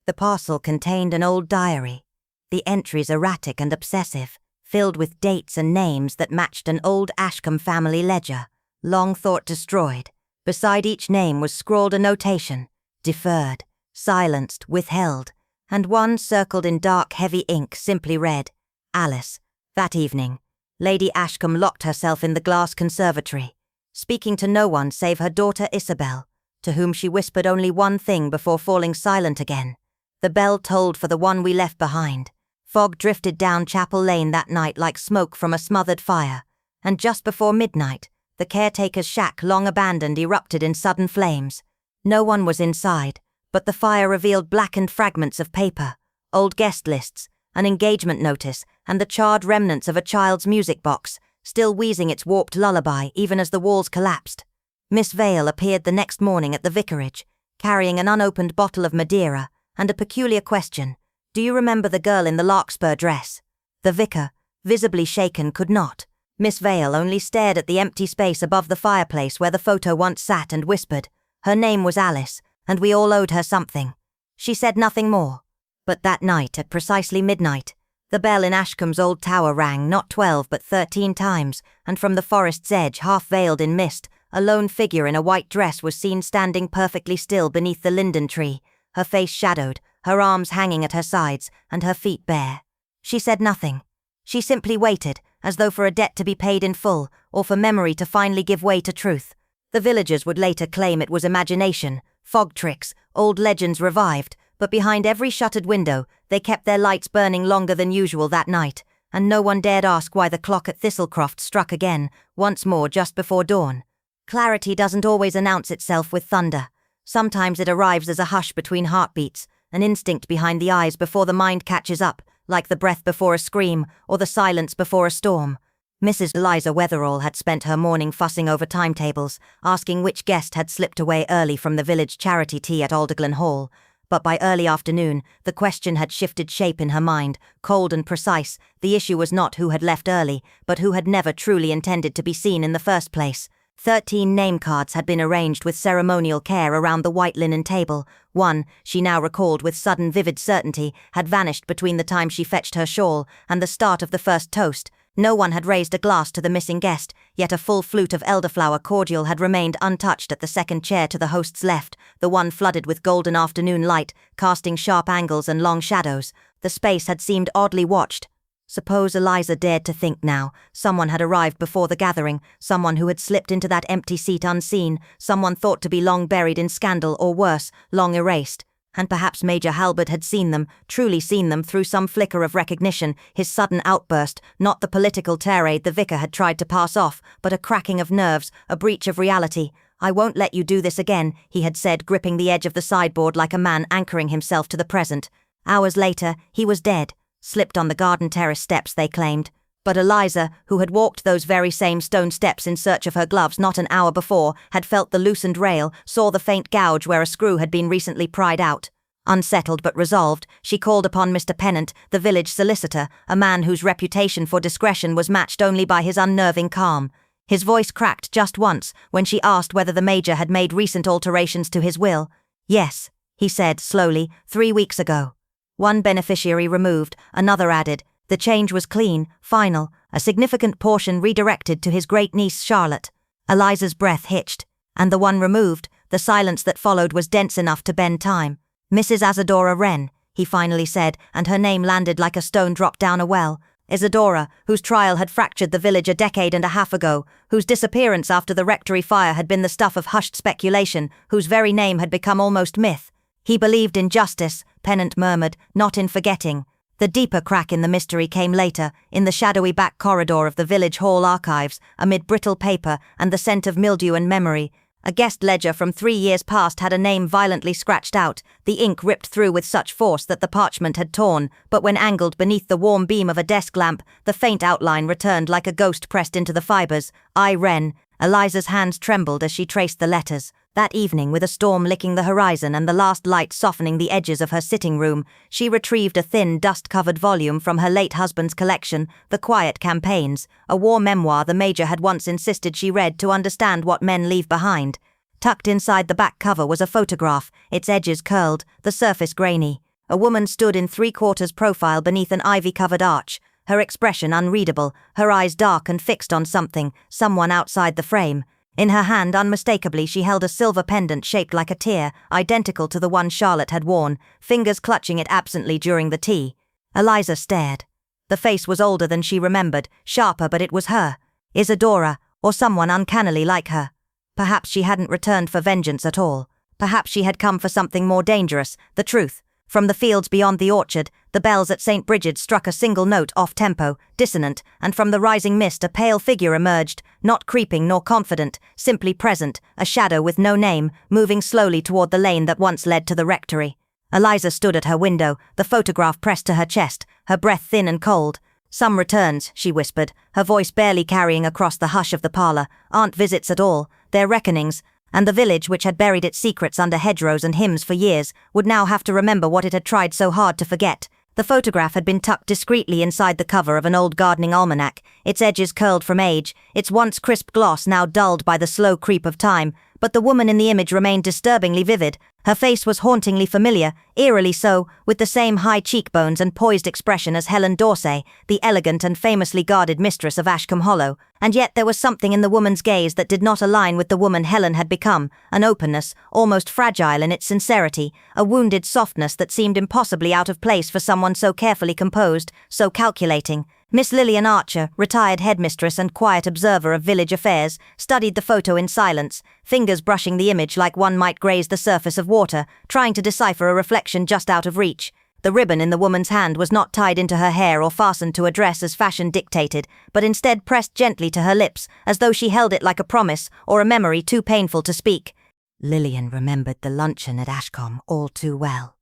The parcel contained an old diary, the entries erratic and obsessive, filled with dates and names that matched an old Ashcombe family ledger, long thought destroyed. Beside each name was scrawled a notation, deferred, silenced, withheld, and one circled in dark heavy ink simply read, Alice. That evening, Lady Ashcombe locked herself in the glass conservatory, speaking to no one save her daughter Isabel, to whom she whispered only one thing before falling silent again. The bell tolled for the one we left behind. Fog drifted down Chapel Lane that night like smoke from a smothered fire, and just before midnight, the caretaker's shack, long abandoned, erupted in sudden flames. No one was inside, but the fire revealed blackened fragments of paper, old guest lists, an engagement notice, and the charred remnants of a child's music box, still wheezing its warped lullaby even as the walls collapsed. Miss Vale appeared the next morning at the vicarage, carrying an unopened bottle of Madeira, and a peculiar question, "Do you remember the girl in the larkspur dress?" The vicar, visibly shaken, could not. Miss Vale only stared at the empty space above the fireplace where the photo once sat and whispered, "Her name was Alice, and we all owed her something." She said nothing more. But that night, at precisely midnight, The bell in Ashcombe's old tower rang not 12 but 13 times, and from the forest's edge, half veiled in mist, a lone figure in a white dress was seen standing perfectly still beneath the linden tree, her face shadowed, her arms hanging at her sides, and her feet bare. She said nothing. She simply waited, as though for a debt to be paid in full, or for memory to finally give way to truth. The villagers would later claim it was imagination, fog tricks, old legends revived, but behind every shuttered window, they kept their lights burning longer than usual that night, and no one dared ask why the clock at Thistlecroft struck again, once more just before dawn. Clarity doesn't always announce itself with thunder. Sometimes it arrives as a hush between heartbeats, an instinct behind the eyes before the mind catches up, like the breath before a scream, or the silence before a storm. Mrs. Eliza Wetherall had spent her morning fussing over timetables, asking which guest had slipped away early from the village charity tea at Aldeglen Hall. But by early afternoon, the question had shifted shape in her mind, cold and precise. The issue was not who had left early, but who had never truly intended to be seen in the first place. 13 name cards had been arranged with ceremonial care around the white linen table. One, she now recalled with sudden vivid certainty, had vanished between the time she fetched her shawl and the start of the first toast. No one had raised a glass to the missing guest, yet a full flute of elderflower cordial had remained untouched at the second chair to the host's left, the one flooded with golden afternoon light, casting sharp angles and long shadows. The space had seemed oddly watched. Suppose Eliza dared to think now. Someone had arrived before the gathering, someone who had slipped into that empty seat unseen, someone thought to be long buried in scandal or worse, long erased. And perhaps Major Halbert had seen them, truly seen them through some flicker of recognition, his sudden outburst, not the political tirade the vicar had tried to pass off, but a cracking of nerves, a breach of reality. "I won't let you do this again," he had said, gripping the edge of the sideboard like a man anchoring himself to the present. Hours later, he was dead, slipped on the garden terrace steps, they claimed. But Eliza, who had walked those very same stone steps in search of her gloves not an hour before, had felt the loosened rail, saw the faint gouge where a screw had been recently pried out. Unsettled but resolved, she called upon Mr. Pennant, the village solicitor, a man whose reputation for discretion was matched only by his unnerving calm. His voice cracked just once when she asked whether the Major had made recent alterations to his will. "Yes," he said slowly, 3 weeks ago. One beneficiary removed, another added. The change was clean, final, a significant portion redirected to his great-niece Charlotte. Eliza's breath hitched. And the one removed, the silence that followed was dense enough to bend time. "Mrs. Isadora Wren," he finally said, and her name landed like a stone dropped down a well. Isadora, whose trial had fractured the village a decade and a half ago, whose disappearance after the rectory fire had been the stuff of hushed speculation, whose very name had become almost myth. He believed in justice, Pennant murmured, not in forgetting. The deeper crack in the mystery came later, in the shadowy back corridor of the village hall archives, amid brittle paper and the scent of mildew and memory. A guest ledger from 3 years past had a name violently scratched out, the ink ripped through with such force that the parchment had torn, but when angled beneath the warm beam of a desk lamp, the faint outline returned like a ghost pressed into the fibers. "I, Wren." Eliza's hands trembled as she traced the letters. That evening, with a storm licking the horizon and the last light softening the edges of her sitting room, she retrieved a thin, dust-covered volume from her late husband's collection, The Quiet Campaigns, a war memoir the Major had once insisted she read to understand what men leave behind. Tucked inside the back cover was a photograph, its edges curled, the surface grainy. A woman stood in 3/4 profile beneath an ivy-covered arch, her expression unreadable, her eyes dark and fixed on something, someone outside the frame. In her hand, unmistakably, she held a silver pendant shaped like a tear, identical to the one Charlotte had worn, fingers clutching it absently during the tea. Eliza stared. The face was older than she remembered, sharper, but it was her. Isadora, or someone uncannily like her. Perhaps she hadn't returned for vengeance at all. Perhaps she had come for something more dangerous, the truth. From the fields beyond the orchard, the bells at St. Brigid's struck a single note off-tempo, dissonant, and from the rising mist a pale figure emerged, not creeping nor confident, simply present, a shadow with no name, moving slowly toward the lane that once led to the rectory. Eliza stood at her window, the photograph pressed to her chest, her breath thin and cold. "Some returns," she whispered, her voice barely carrying across the hush of the parlor, "aren't visits at all, they're reckonings." And the village, which had buried its secrets under hedgerows and hymns for years, would now have to remember what it had tried so hard to forget. The photograph had been tucked discreetly inside the cover of an old gardening almanac, its edges curled from age, its once crisp gloss now dulled by the slow creep of time, but the woman in the image remained disturbingly vivid. Her face was hauntingly familiar, eerily so, with the same high cheekbones and poised expression as Helen D'Orsay, the elegant and famously guarded mistress of Ashcombe Hollow, and yet there was something in the woman's gaze that did not align with the woman Helen had become, an openness, almost fragile in its sincerity, a wounded softness that seemed impossibly out of place for someone so carefully composed, so calculating. Miss Lillian Archer, retired headmistress and quiet observer of village affairs, studied the photo in silence, fingers brushing the image like one might graze the surface of water, trying to decipher a reflection just out of reach. The ribbon in the woman's hand was not tied into her hair or fastened to a dress as fashion dictated, but instead pressed gently to her lips, as though she held it like a promise or a memory too painful to speak. Lillian remembered the luncheon at Ashcombe all too well.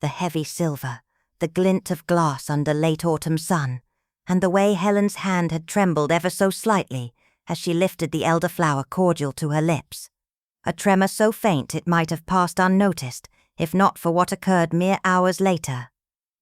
The heavy silver, the glint of glass under late autumn sun, and the way Helen's hand had trembled ever so slightly as she lifted the elderflower cordial to her lips. A tremor so faint it might have passed unnoticed, if not for what occurred mere hours later.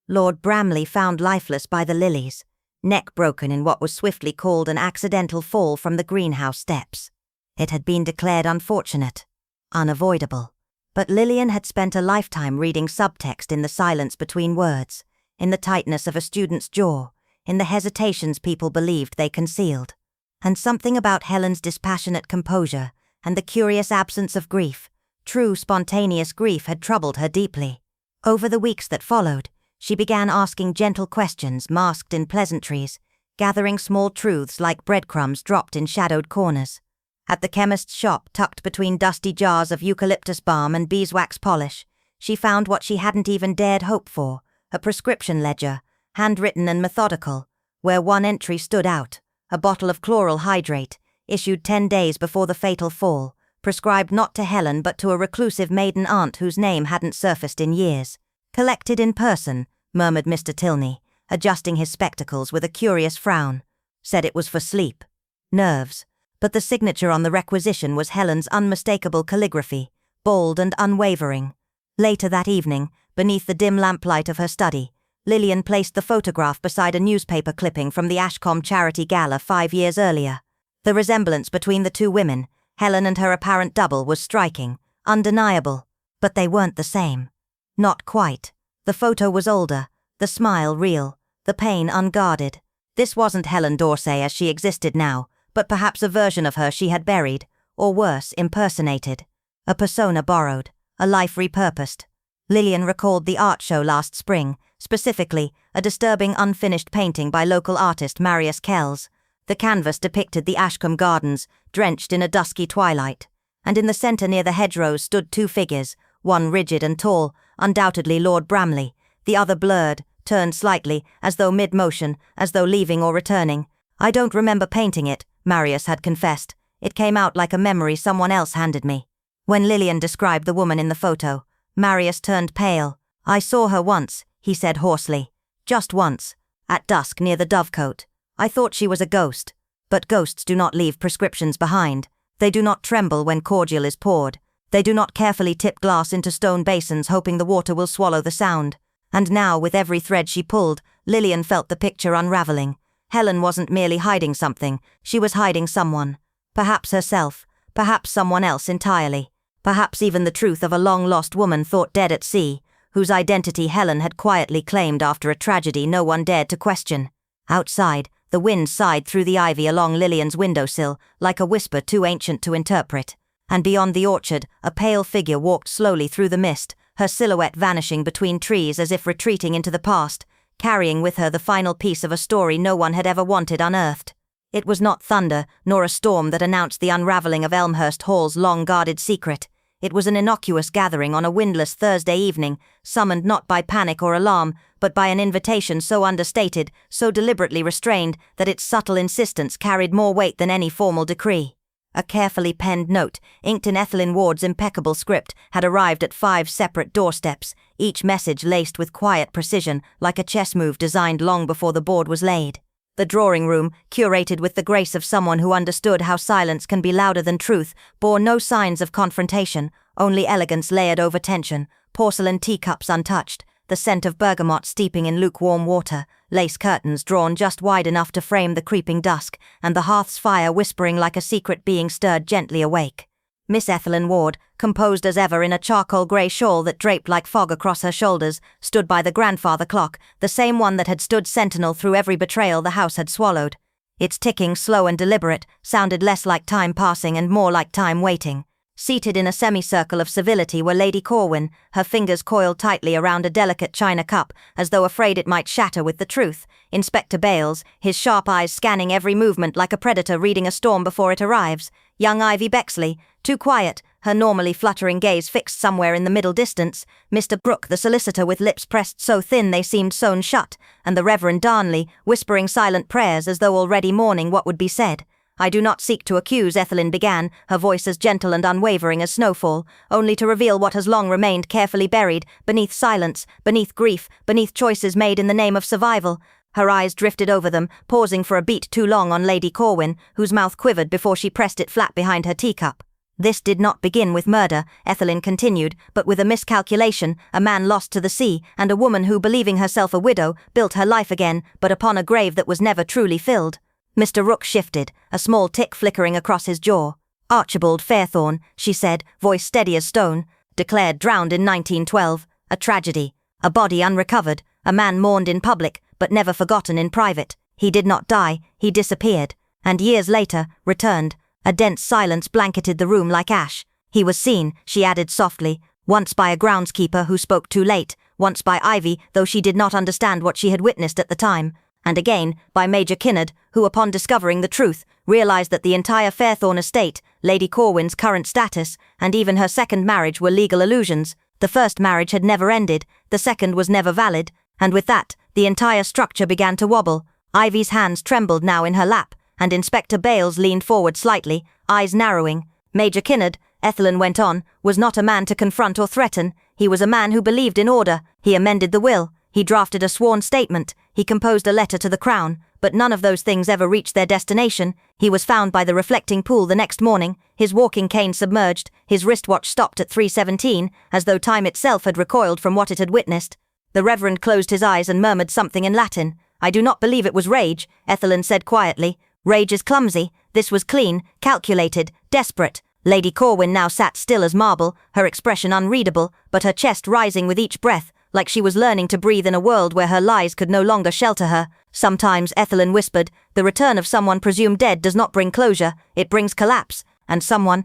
Lord Bramley found lifeless by the lilies, neck broken in what was swiftly called an accidental fall from the greenhouse steps. It had been declared unfortunate, unavoidable, but Lillian had spent a lifetime reading subtext in the silence between words, in the tightness of a student's jaw, in the hesitations people believed they concealed. And something about Helen's dispassionate composure and the curious absence of grief, true spontaneous grief, had troubled her deeply. Over the weeks that followed, she began asking gentle questions masked in pleasantries, gathering small truths like breadcrumbs dropped in shadowed corners. At the chemist's shop, tucked between dusty jars of eucalyptus balm and beeswax polish, she found what she hadn't even dared hope for, a prescription ledger, handwritten and methodical, where one entry stood out: a bottle of chloral hydrate, issued 10 days before the fatal fall, prescribed not to Helen but to a reclusive maiden aunt whose name hadn't surfaced in years. Collected in person, murmured Mr. Tilney, adjusting his spectacles with a curious frown. Said it was for sleep. Nerves. But the signature on the requisition was Helen's unmistakable calligraphy, bold and unwavering. Later that evening, beneath the dim lamplight of her study, Lillian placed the photograph beside a newspaper clipping from the Ashcombe Charity Gala 5 years earlier. The resemblance between the two women, Helen and her apparent double, was striking, undeniable, but they weren't the same. Not quite. The photo was older, the smile real, the pain unguarded. This wasn't Helen D'Orsay as she existed now, but perhaps a version of her she had buried, or worse, impersonated. A persona borrowed, a life repurposed. Lillian recalled the art show last spring, specifically, a disturbing unfinished painting by local artist Marius Kells. The canvas depicted the Ashcombe Gardens, drenched in a dusky twilight, and in the centre near the hedgerows stood 2 figures, one rigid and tall, undoubtedly Lord Bramley, the other blurred, turned slightly, as though mid-motion, as though leaving or returning. "I don't remember painting it," Marius had confessed. "It came out like a memory someone else handed me." When Lillian described the woman in the photo, Marius turned pale. "I saw her once," he said hoarsely. "Just once. At dusk near the Dovecote. I thought she was a ghost. But ghosts do not leave prescriptions behind. They do not tremble when cordial is poured. They do not carefully tip glass into stone basins hoping the water will swallow the sound." And now, with every thread she pulled, Lillian felt the picture unraveling. Helen wasn't merely hiding something, she was hiding someone. Perhaps herself, perhaps someone else entirely. Perhaps even the truth of a long-lost woman thought dead at sea, whose identity Helen had quietly claimed after a tragedy no one dared to question. Outside, the wind sighed through the ivy along Lillian's windowsill, like a whisper too ancient to interpret. And beyond the orchard, a pale figure walked slowly through the mist, her silhouette vanishing between trees as if retreating into the past, carrying with her the final piece of a story no one had ever wanted unearthed. It was not thunder, nor a storm that announced the unraveling of Elmhurst Hall's long-guarded secret. It was an innocuous gathering on a windless Thursday evening, summoned not by panic or alarm, but by an invitation so understated, so deliberately restrained, that its subtle insistence carried more weight than any formal decree. A carefully penned note, inked in Ethelyn Ward's impeccable script, had arrived at 5 separate doorsteps, each message laced with quiet precision, like a chess move designed long before the board was laid. The drawing room, curated with the grace of someone who understood how silence can be louder than truth, bore no signs of confrontation, only elegance layered over tension, porcelain teacups untouched, the scent of bergamot steeping in lukewarm water, lace curtains drawn just wide enough to frame the creeping dusk, and the hearth's fire whispering like a secret being stirred gently awake. Miss Ethelyn Ward, composed as ever in a charcoal-grey shawl that draped like fog across her shoulders, stood by the grandfather clock, the same one that had stood sentinel through every betrayal the house had swallowed. Its ticking, slow and deliberate, sounded less like time passing and more like time waiting. Seated in a semicircle of civility were Lady Corwin, her fingers coiled tightly around a delicate china cup, as though afraid it might shatter with the truth. Inspector Bales, his sharp eyes scanning every movement like a predator reading a storm before it arrives. Young Ivy Bexley, too quiet, her normally fluttering gaze fixed somewhere in the middle distance. Mr. Brooke, the solicitor, with lips pressed so thin they seemed sewn shut, and the Reverend Darnley, whispering silent prayers as though already mourning what would be said. "I do not seek to accuse," Ethelyn began, her voice as gentle and unwavering as snowfall, "only to reveal what has long remained carefully buried, beneath silence, beneath grief, beneath choices made in the name of survival." Her eyes drifted over them, pausing for a beat too long on Lady Corwin, whose mouth quivered before she pressed it flat behind her teacup. "This did not begin with murder," Ethelyn continued, "but with a miscalculation, a man lost to the sea, and a woman who, believing herself a widow, built her life again, but upon a grave that was never truly filled." Mr. Rook shifted, a small tick flickering across his jaw. "Archibald Fairthorne," she said, voice steady as stone, "declared drowned in 1912. A tragedy. A body unrecovered. A man mourned in public, but never forgotten in private. He did not die, he disappeared. And years later, returned. A dense silence blanketed the room like ash. He was seen," she added softly, "once by a groundskeeper who spoke too late, once by Ivy, though she did not understand what she had witnessed at the time, and again by Major Kinnard, who upon discovering the truth, realized that the entire Fairthorne estate, Lady Corwin's current status, and even her second marriage were legal illusions. The first marriage had never ended, the second was never valid, and with that, the entire structure began to wobble." Ivy's hands trembled now in her lap, and Inspector Bales leaned forward slightly, eyes narrowing. "Major Kinnard," Ethelyn went on, "was not a man to confront or threaten. He was a man who believed in order. He amended the will. He drafted a sworn statement. He composed a letter to the Crown, but none of those things ever reached their destination. He was found by the reflecting pool the next morning, his walking cane submerged, his wristwatch stopped at 3:17, as though time itself had recoiled from what it had witnessed." The Reverend closed his eyes and murmured something in Latin. "I do not believe it was rage," Ethelyn said quietly. "Rage is clumsy. This was clean, calculated, desperate." Lady Corwin now sat still as marble, her expression unreadable, but her chest rising with each breath, like she was learning to breathe in a world where her lies could no longer shelter her. "Sometimes," Ethelyn whispered, "the return of someone presumed dead does not bring closure, it brings collapse. And someone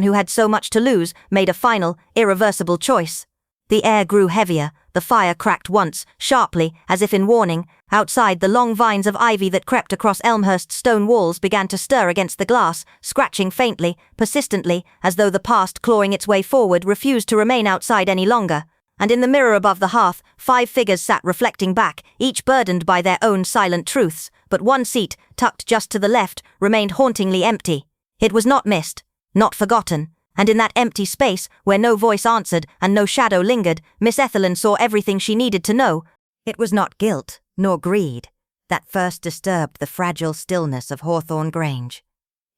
who had so much to lose, made a final, irreversible choice." The air grew heavier, the fire cracked once, sharply, as if in warning. Outside, the long vines of ivy that crept across Elmhurst's stone walls began to stir against the glass, scratching faintly, persistently, as though the past clawing its way forward refused to remain outside any longer. And in the mirror above the hearth, 5 figures sat reflecting back, each burdened by their own silent truths, but one seat, tucked just to the left, remained hauntingly empty. It was not missed, not forgotten. And in that empty space, where no voice answered and no shadow lingered, Miss Ethelyn saw everything she needed to know. It was not guilt, nor greed, that first disturbed the fragile stillness of Hawthorne Grange.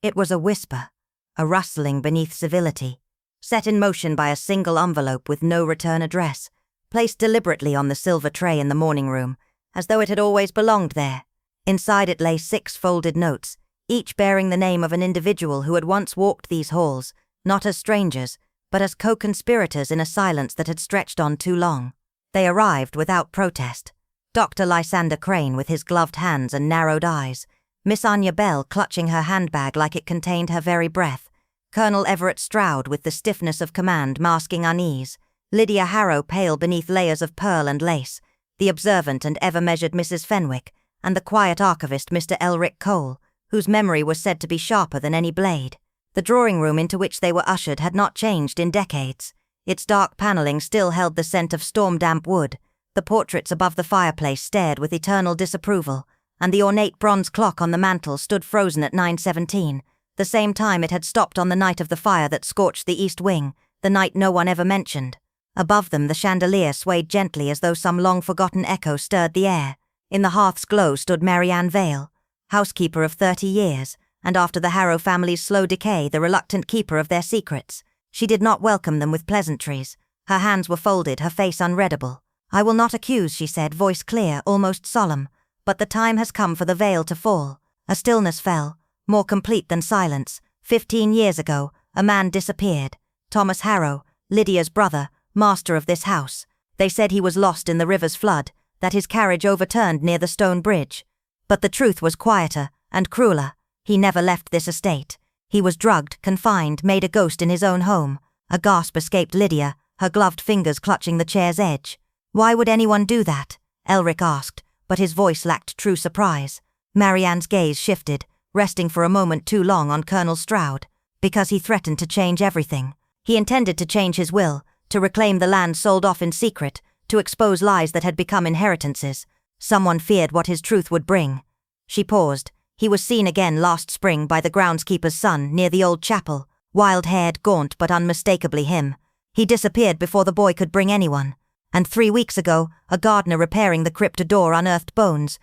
It was a whisper, a rustling beneath civility, set in motion by a single envelope with no return address, placed deliberately on the silver tray in the morning room, as though it had always belonged there. Inside it lay 6 folded notes, each bearing the name of an individual who had once walked these halls, not as strangers, but as co-conspirators in a silence that had stretched on too long. They arrived without protest. Dr. Lysander Crane with his gloved hands and narrowed eyes, Miss Anya Bell clutching her handbag like it contained her very breath, Colonel Everett Stroud with the stiffness of command masking unease, Lydia Harrow pale beneath layers of pearl and lace, the observant and ever-measured Mrs. Fenwick, and the quiet archivist Mr. Elric Cole, whose memory was said to be sharper than any blade. The drawing room into which they were ushered had not changed in decades. Its dark paneling still held the scent of storm-damp wood. The portraits above the fireplace stared with eternal disapproval, and the ornate bronze clock on the mantel stood frozen at 9:17, the same time it had stopped on the night of the fire that scorched the east wing, the night no one ever mentioned. Above them the chandelier swayed gently as though some long-forgotten echo stirred the air. In the hearth's glow stood Mary Ann Vale, housekeeper of 30 years, and after the Harrow family's slow decay, the reluctant keeper of their secrets. She did not welcome them with pleasantries. Her hands were folded, her face unreadable. "I will not accuse," she said, voice clear, almost solemn. "But the time has come for the veil to fall." A stillness fell, more complete than silence. 15 years ago, a man disappeared. Thomas Harrow, Lydia's brother, master of this house. They said he was lost in the river's flood, that his carriage overturned near the stone bridge. But the truth was quieter and crueler. He never left this estate. He was drugged, confined, made a ghost in his own home. A gasp escaped Lydia, her gloved fingers clutching the chair's edge. Why would anyone do that? Elric asked, but his voice lacked true surprise. Marianne's gaze shifted, resting for a moment too long on Colonel Stroud. Because he threatened to change everything. He intended to change his will, to reclaim the land sold off in secret, to expose lies that had become inheritances. Someone feared what his truth would bring. She paused. He was seen again last spring by the groundskeeper's son near the old chapel, wild-haired, gaunt but unmistakably him. He disappeared before the boy could bring anyone. And 3 weeks ago, a gardener repairing the crypt door unearthed bones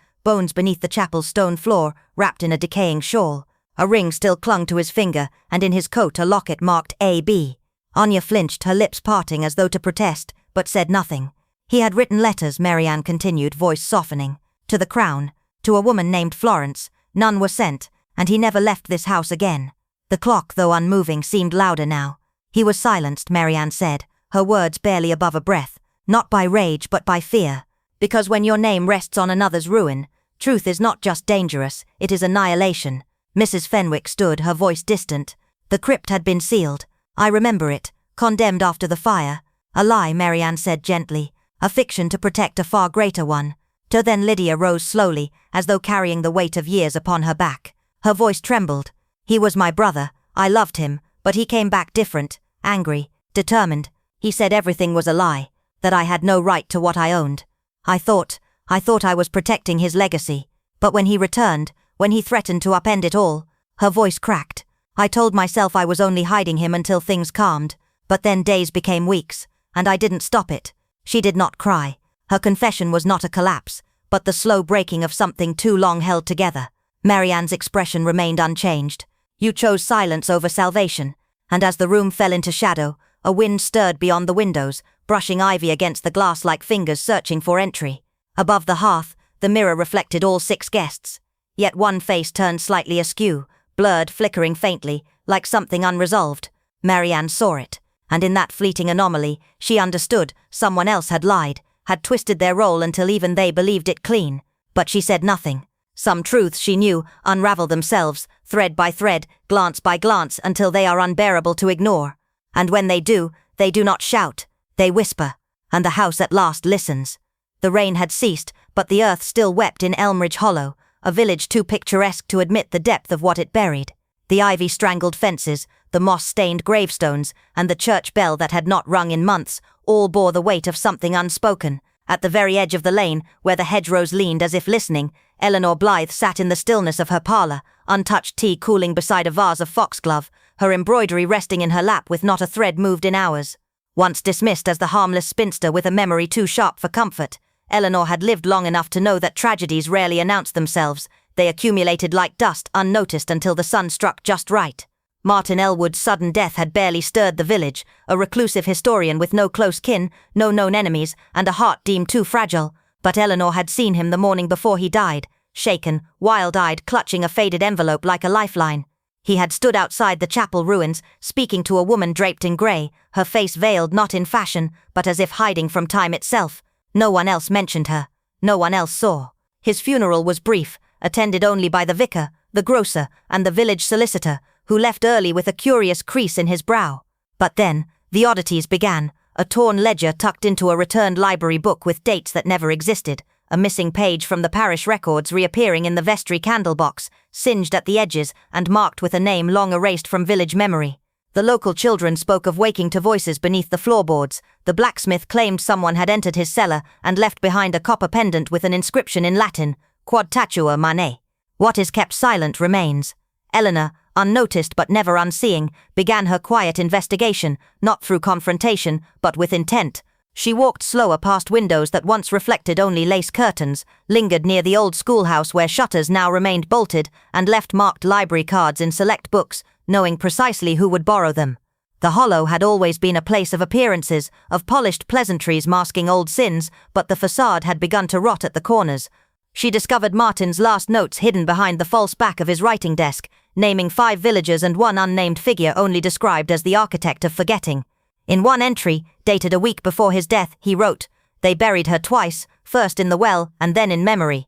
beneath the chapel's stone floor, wrapped in a decaying shawl. A ring still clung to his finger, and in his coat a locket marked A.B. Anya flinched, her lips parting as though to protest, but said nothing. He had written letters, Marianne continued, voice softening. To the Crown, to a woman named Florence. None were sent, and he never left this house again. The clock, though unmoving, seemed louder now. He was silenced, Marianne said, her words barely above a breath, not by rage but by fear. Because when your name rests on another's ruin, truth is not just dangerous, it is annihilation. Mrs. Fenwick stood, her voice distant. The crypt had been sealed. I remember it, condemned after the fire. A lie, Marianne said gently, a fiction to protect a far greater one. Then Lydia rose slowly, as though carrying the weight of years upon her back. Her voice trembled. He was my brother, I loved him, but he came back different, angry, determined. He said everything was a lie, that I had no right to what I owned. I thought I was protecting his legacy. But when he returned, when he threatened to upend it all, her voice cracked. I told myself I was only hiding him until things calmed, but then days became weeks, and I didn't stop it. She did not cry. Her confession was not a collapse, but the slow breaking of something too long held together. Marianne's expression remained unchanged. You chose silence over salvation, and as the room fell into shadow, a wind stirred beyond the windows, brushing ivy against the glass like fingers searching for entry. Above the hearth, the mirror reflected all 6 guests. Yet one face turned slightly askew, blurred, flickering faintly, like something unresolved. Marianne saw it, and in that fleeting anomaly, she understood someone else had lied, had twisted their role until even they believed it clean. But she said nothing. Some truths, she knew, unravel themselves, thread by thread, glance by glance, until they are unbearable to ignore. And when they do not shout, they whisper, and the house at last listens. The rain had ceased, but the earth still wept in Elmridge Hollow, a village too picturesque to admit the depth of what it buried. The ivy-strangled fences, the moss-stained gravestones, and the church bell that had not rung in months, all bore the weight of something unspoken. At the very edge of the lane, where the hedgerows leaned as if listening, Eleanor Blythe sat in the stillness of her parlour, untouched tea cooling beside a vase of foxglove, her embroidery resting in her lap with not a thread moved in hours. Once dismissed as the harmless spinster with a memory too sharp for comfort, Eleanor had lived long enough to know that tragedies rarely announced themselves. They accumulated like dust, unnoticed until the sun struck just right. Martin Elwood's sudden death had barely stirred the village, a reclusive historian with no close kin, no known enemies, and a heart deemed too fragile. But Eleanor had seen him the morning before he died, shaken, wild-eyed, clutching a faded envelope like a lifeline. He had stood outside the chapel ruins, speaking to a woman draped in grey, her face veiled not in fashion, but as if hiding from time itself. No one else mentioned her. No one else saw. His funeral was brief, attended only by the vicar, the grocer, and the village solicitor, who left early with a curious crease in his brow. But then, the oddities began, a torn ledger tucked into a returned library book with dates that never existed, a missing page from the parish records reappearing in the vestry candle box, singed at the edges and marked with a name long erased from village memory. The local children spoke of waking to voices beneath the floorboards. The blacksmith claimed someone had entered his cellar and left behind a copper pendant with an inscription in Latin, Quod tatua mane. What is kept silent remains. Eleanor, unnoticed but never unseeing, began her quiet investigation, not through confrontation, but with intent. She walked slower past windows that once reflected only lace curtains, lingered near the old schoolhouse where shutters now remained bolted, and left marked library cards in select books, knowing precisely who would borrow them. The Hollow had always been a place of appearances, of polished pleasantries masking old sins, but the facade had begun to rot at the corners. She discovered Martin's last notes hidden behind the false back of his writing desk, naming 5 villagers and one unnamed figure only described as the architect of forgetting. In one entry, dated a week before his death, he wrote, "They buried her twice, first in the well and then in memory."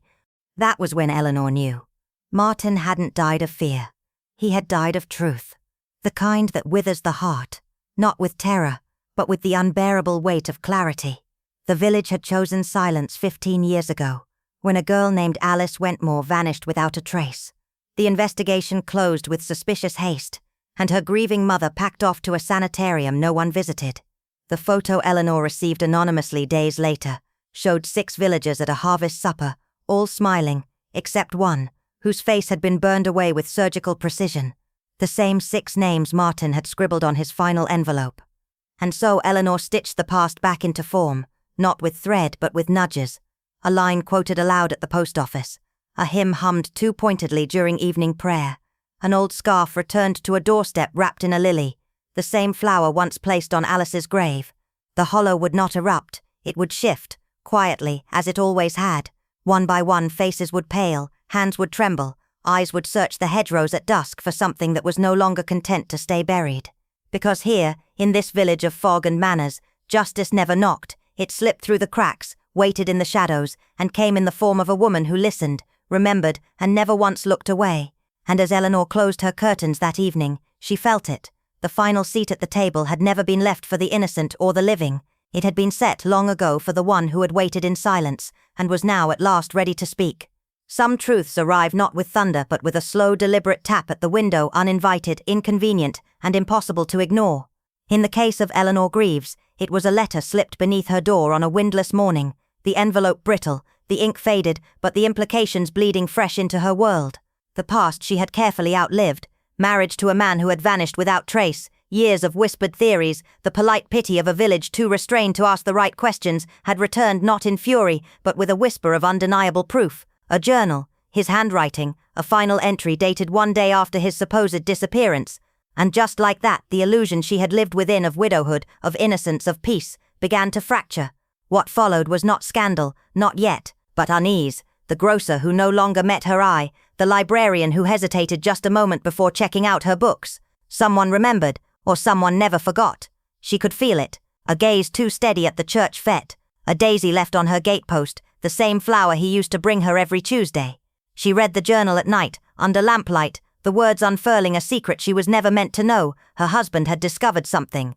That was when Eleanor knew. Martin hadn't died of fear. He had died of truth. The kind that withers the heart, not with terror, but with the unbearable weight of clarity. The village had chosen silence 15 years ago, when a girl named Alice Wentmore vanished without a trace. The investigation closed with suspicious haste, and her grieving mother packed off to a sanitarium no one visited. The photo Eleanor received anonymously days later showed 6 villagers at a harvest supper, all smiling, except one, whose face had been burned away with surgical precision. The same 6 names Martin had scribbled on his final envelope. And so Eleanor stitched the past back into form, not with thread but with nudges. A line quoted aloud at the post office, a hymn hummed too pointedly during evening prayer, an old scarf returned to a doorstep wrapped in a lily, the same flower once placed on Alice's grave. The hollow would not erupt, it would shift, quietly, as it always had. One by one faces would pale, hands would tremble, eyes would search the hedgerows at dusk for something that was no longer content to stay buried. Because here, in this village of fog and manners, justice never knocked, it slipped through the cracks, waited in the shadows, and came in the form of a woman who listened, remembered, and never once looked away. And as Eleanor closed her curtains that evening, she felt it. The final seat at the table had never been left for the innocent or the living. It had been set long ago for the one who had waited in silence, and was now at last ready to speak. Some truths arrive not with thunder but with a slow, deliberate tap at the window, uninvited, inconvenient, and impossible to ignore. In the case of Eleanor Greaves, it was a letter slipped beneath her door on a windless morning, the envelope brittle, the ink faded, but the implications bleeding fresh into her world. The past she had carefully outlived, marriage to a man who had vanished without trace, years of whispered theories, the polite pity of a village too restrained to ask the right questions, had returned not in fury, but with a whisper of undeniable proof. A journal, his handwriting, a final entry dated one day after his supposed disappearance. And just like that, the illusion she had lived within of widowhood, of innocence, of peace, began to fracture. What followed was not scandal, not yet, but unease. The grocer who no longer met her eye, the librarian who hesitated just a moment before checking out her books. Someone remembered, or someone never forgot. She could feel it, a gaze too steady at the church fete, a daisy left on her gatepost, the same flower he used to bring her every Tuesday. She read the journal at night, under lamplight, the words unfurling a secret she was never meant to know. Her husband had discovered something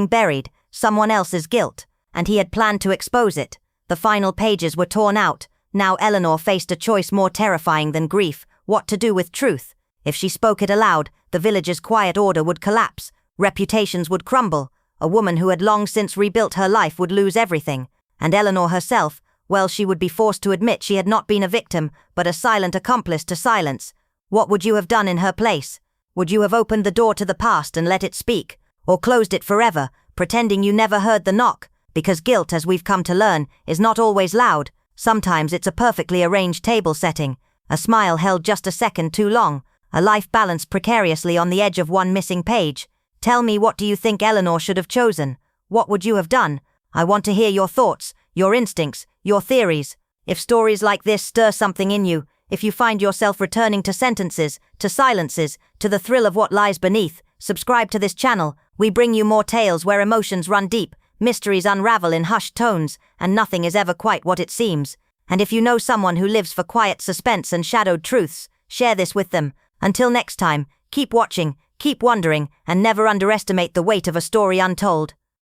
buried, someone else's guilt, and he had planned to expose it. The final pages were torn out. Now Eleanor faced a choice more terrifying than grief, what to do with truth. If she spoke it aloud, the village's quiet order would collapse, reputations would crumble, a woman who had long since rebuilt her life would lose everything, and Eleanor herself, well, she would be forced to admit she had not been a victim, but a silent accomplice to silence. What would you have done in her place? Would you have opened the door to the past and let it speak, or closed it forever, pretending you never heard the knock? Because guilt, as we've come to learn, is not always loud. Sometimes it's a perfectly arranged table setting, a smile held just a second too long, a life balanced precariously on the edge of one missing page. Tell me, what do you think Eleanor should have chosen? What would you have done? I want to hear your thoughts, your instincts, your theories. If stories like this stir something in you, if you find yourself returning to sentences, to silences, to the thrill of what lies beneath, subscribe to this channel. We bring you more tales where emotions run deep, mysteries unravel in hushed tones, and nothing is ever quite what it seems. And if you know someone who lives for quiet suspense and shadowed truths, share this with them. Until next time, keep watching, keep wondering, and never underestimate the weight of a story untold.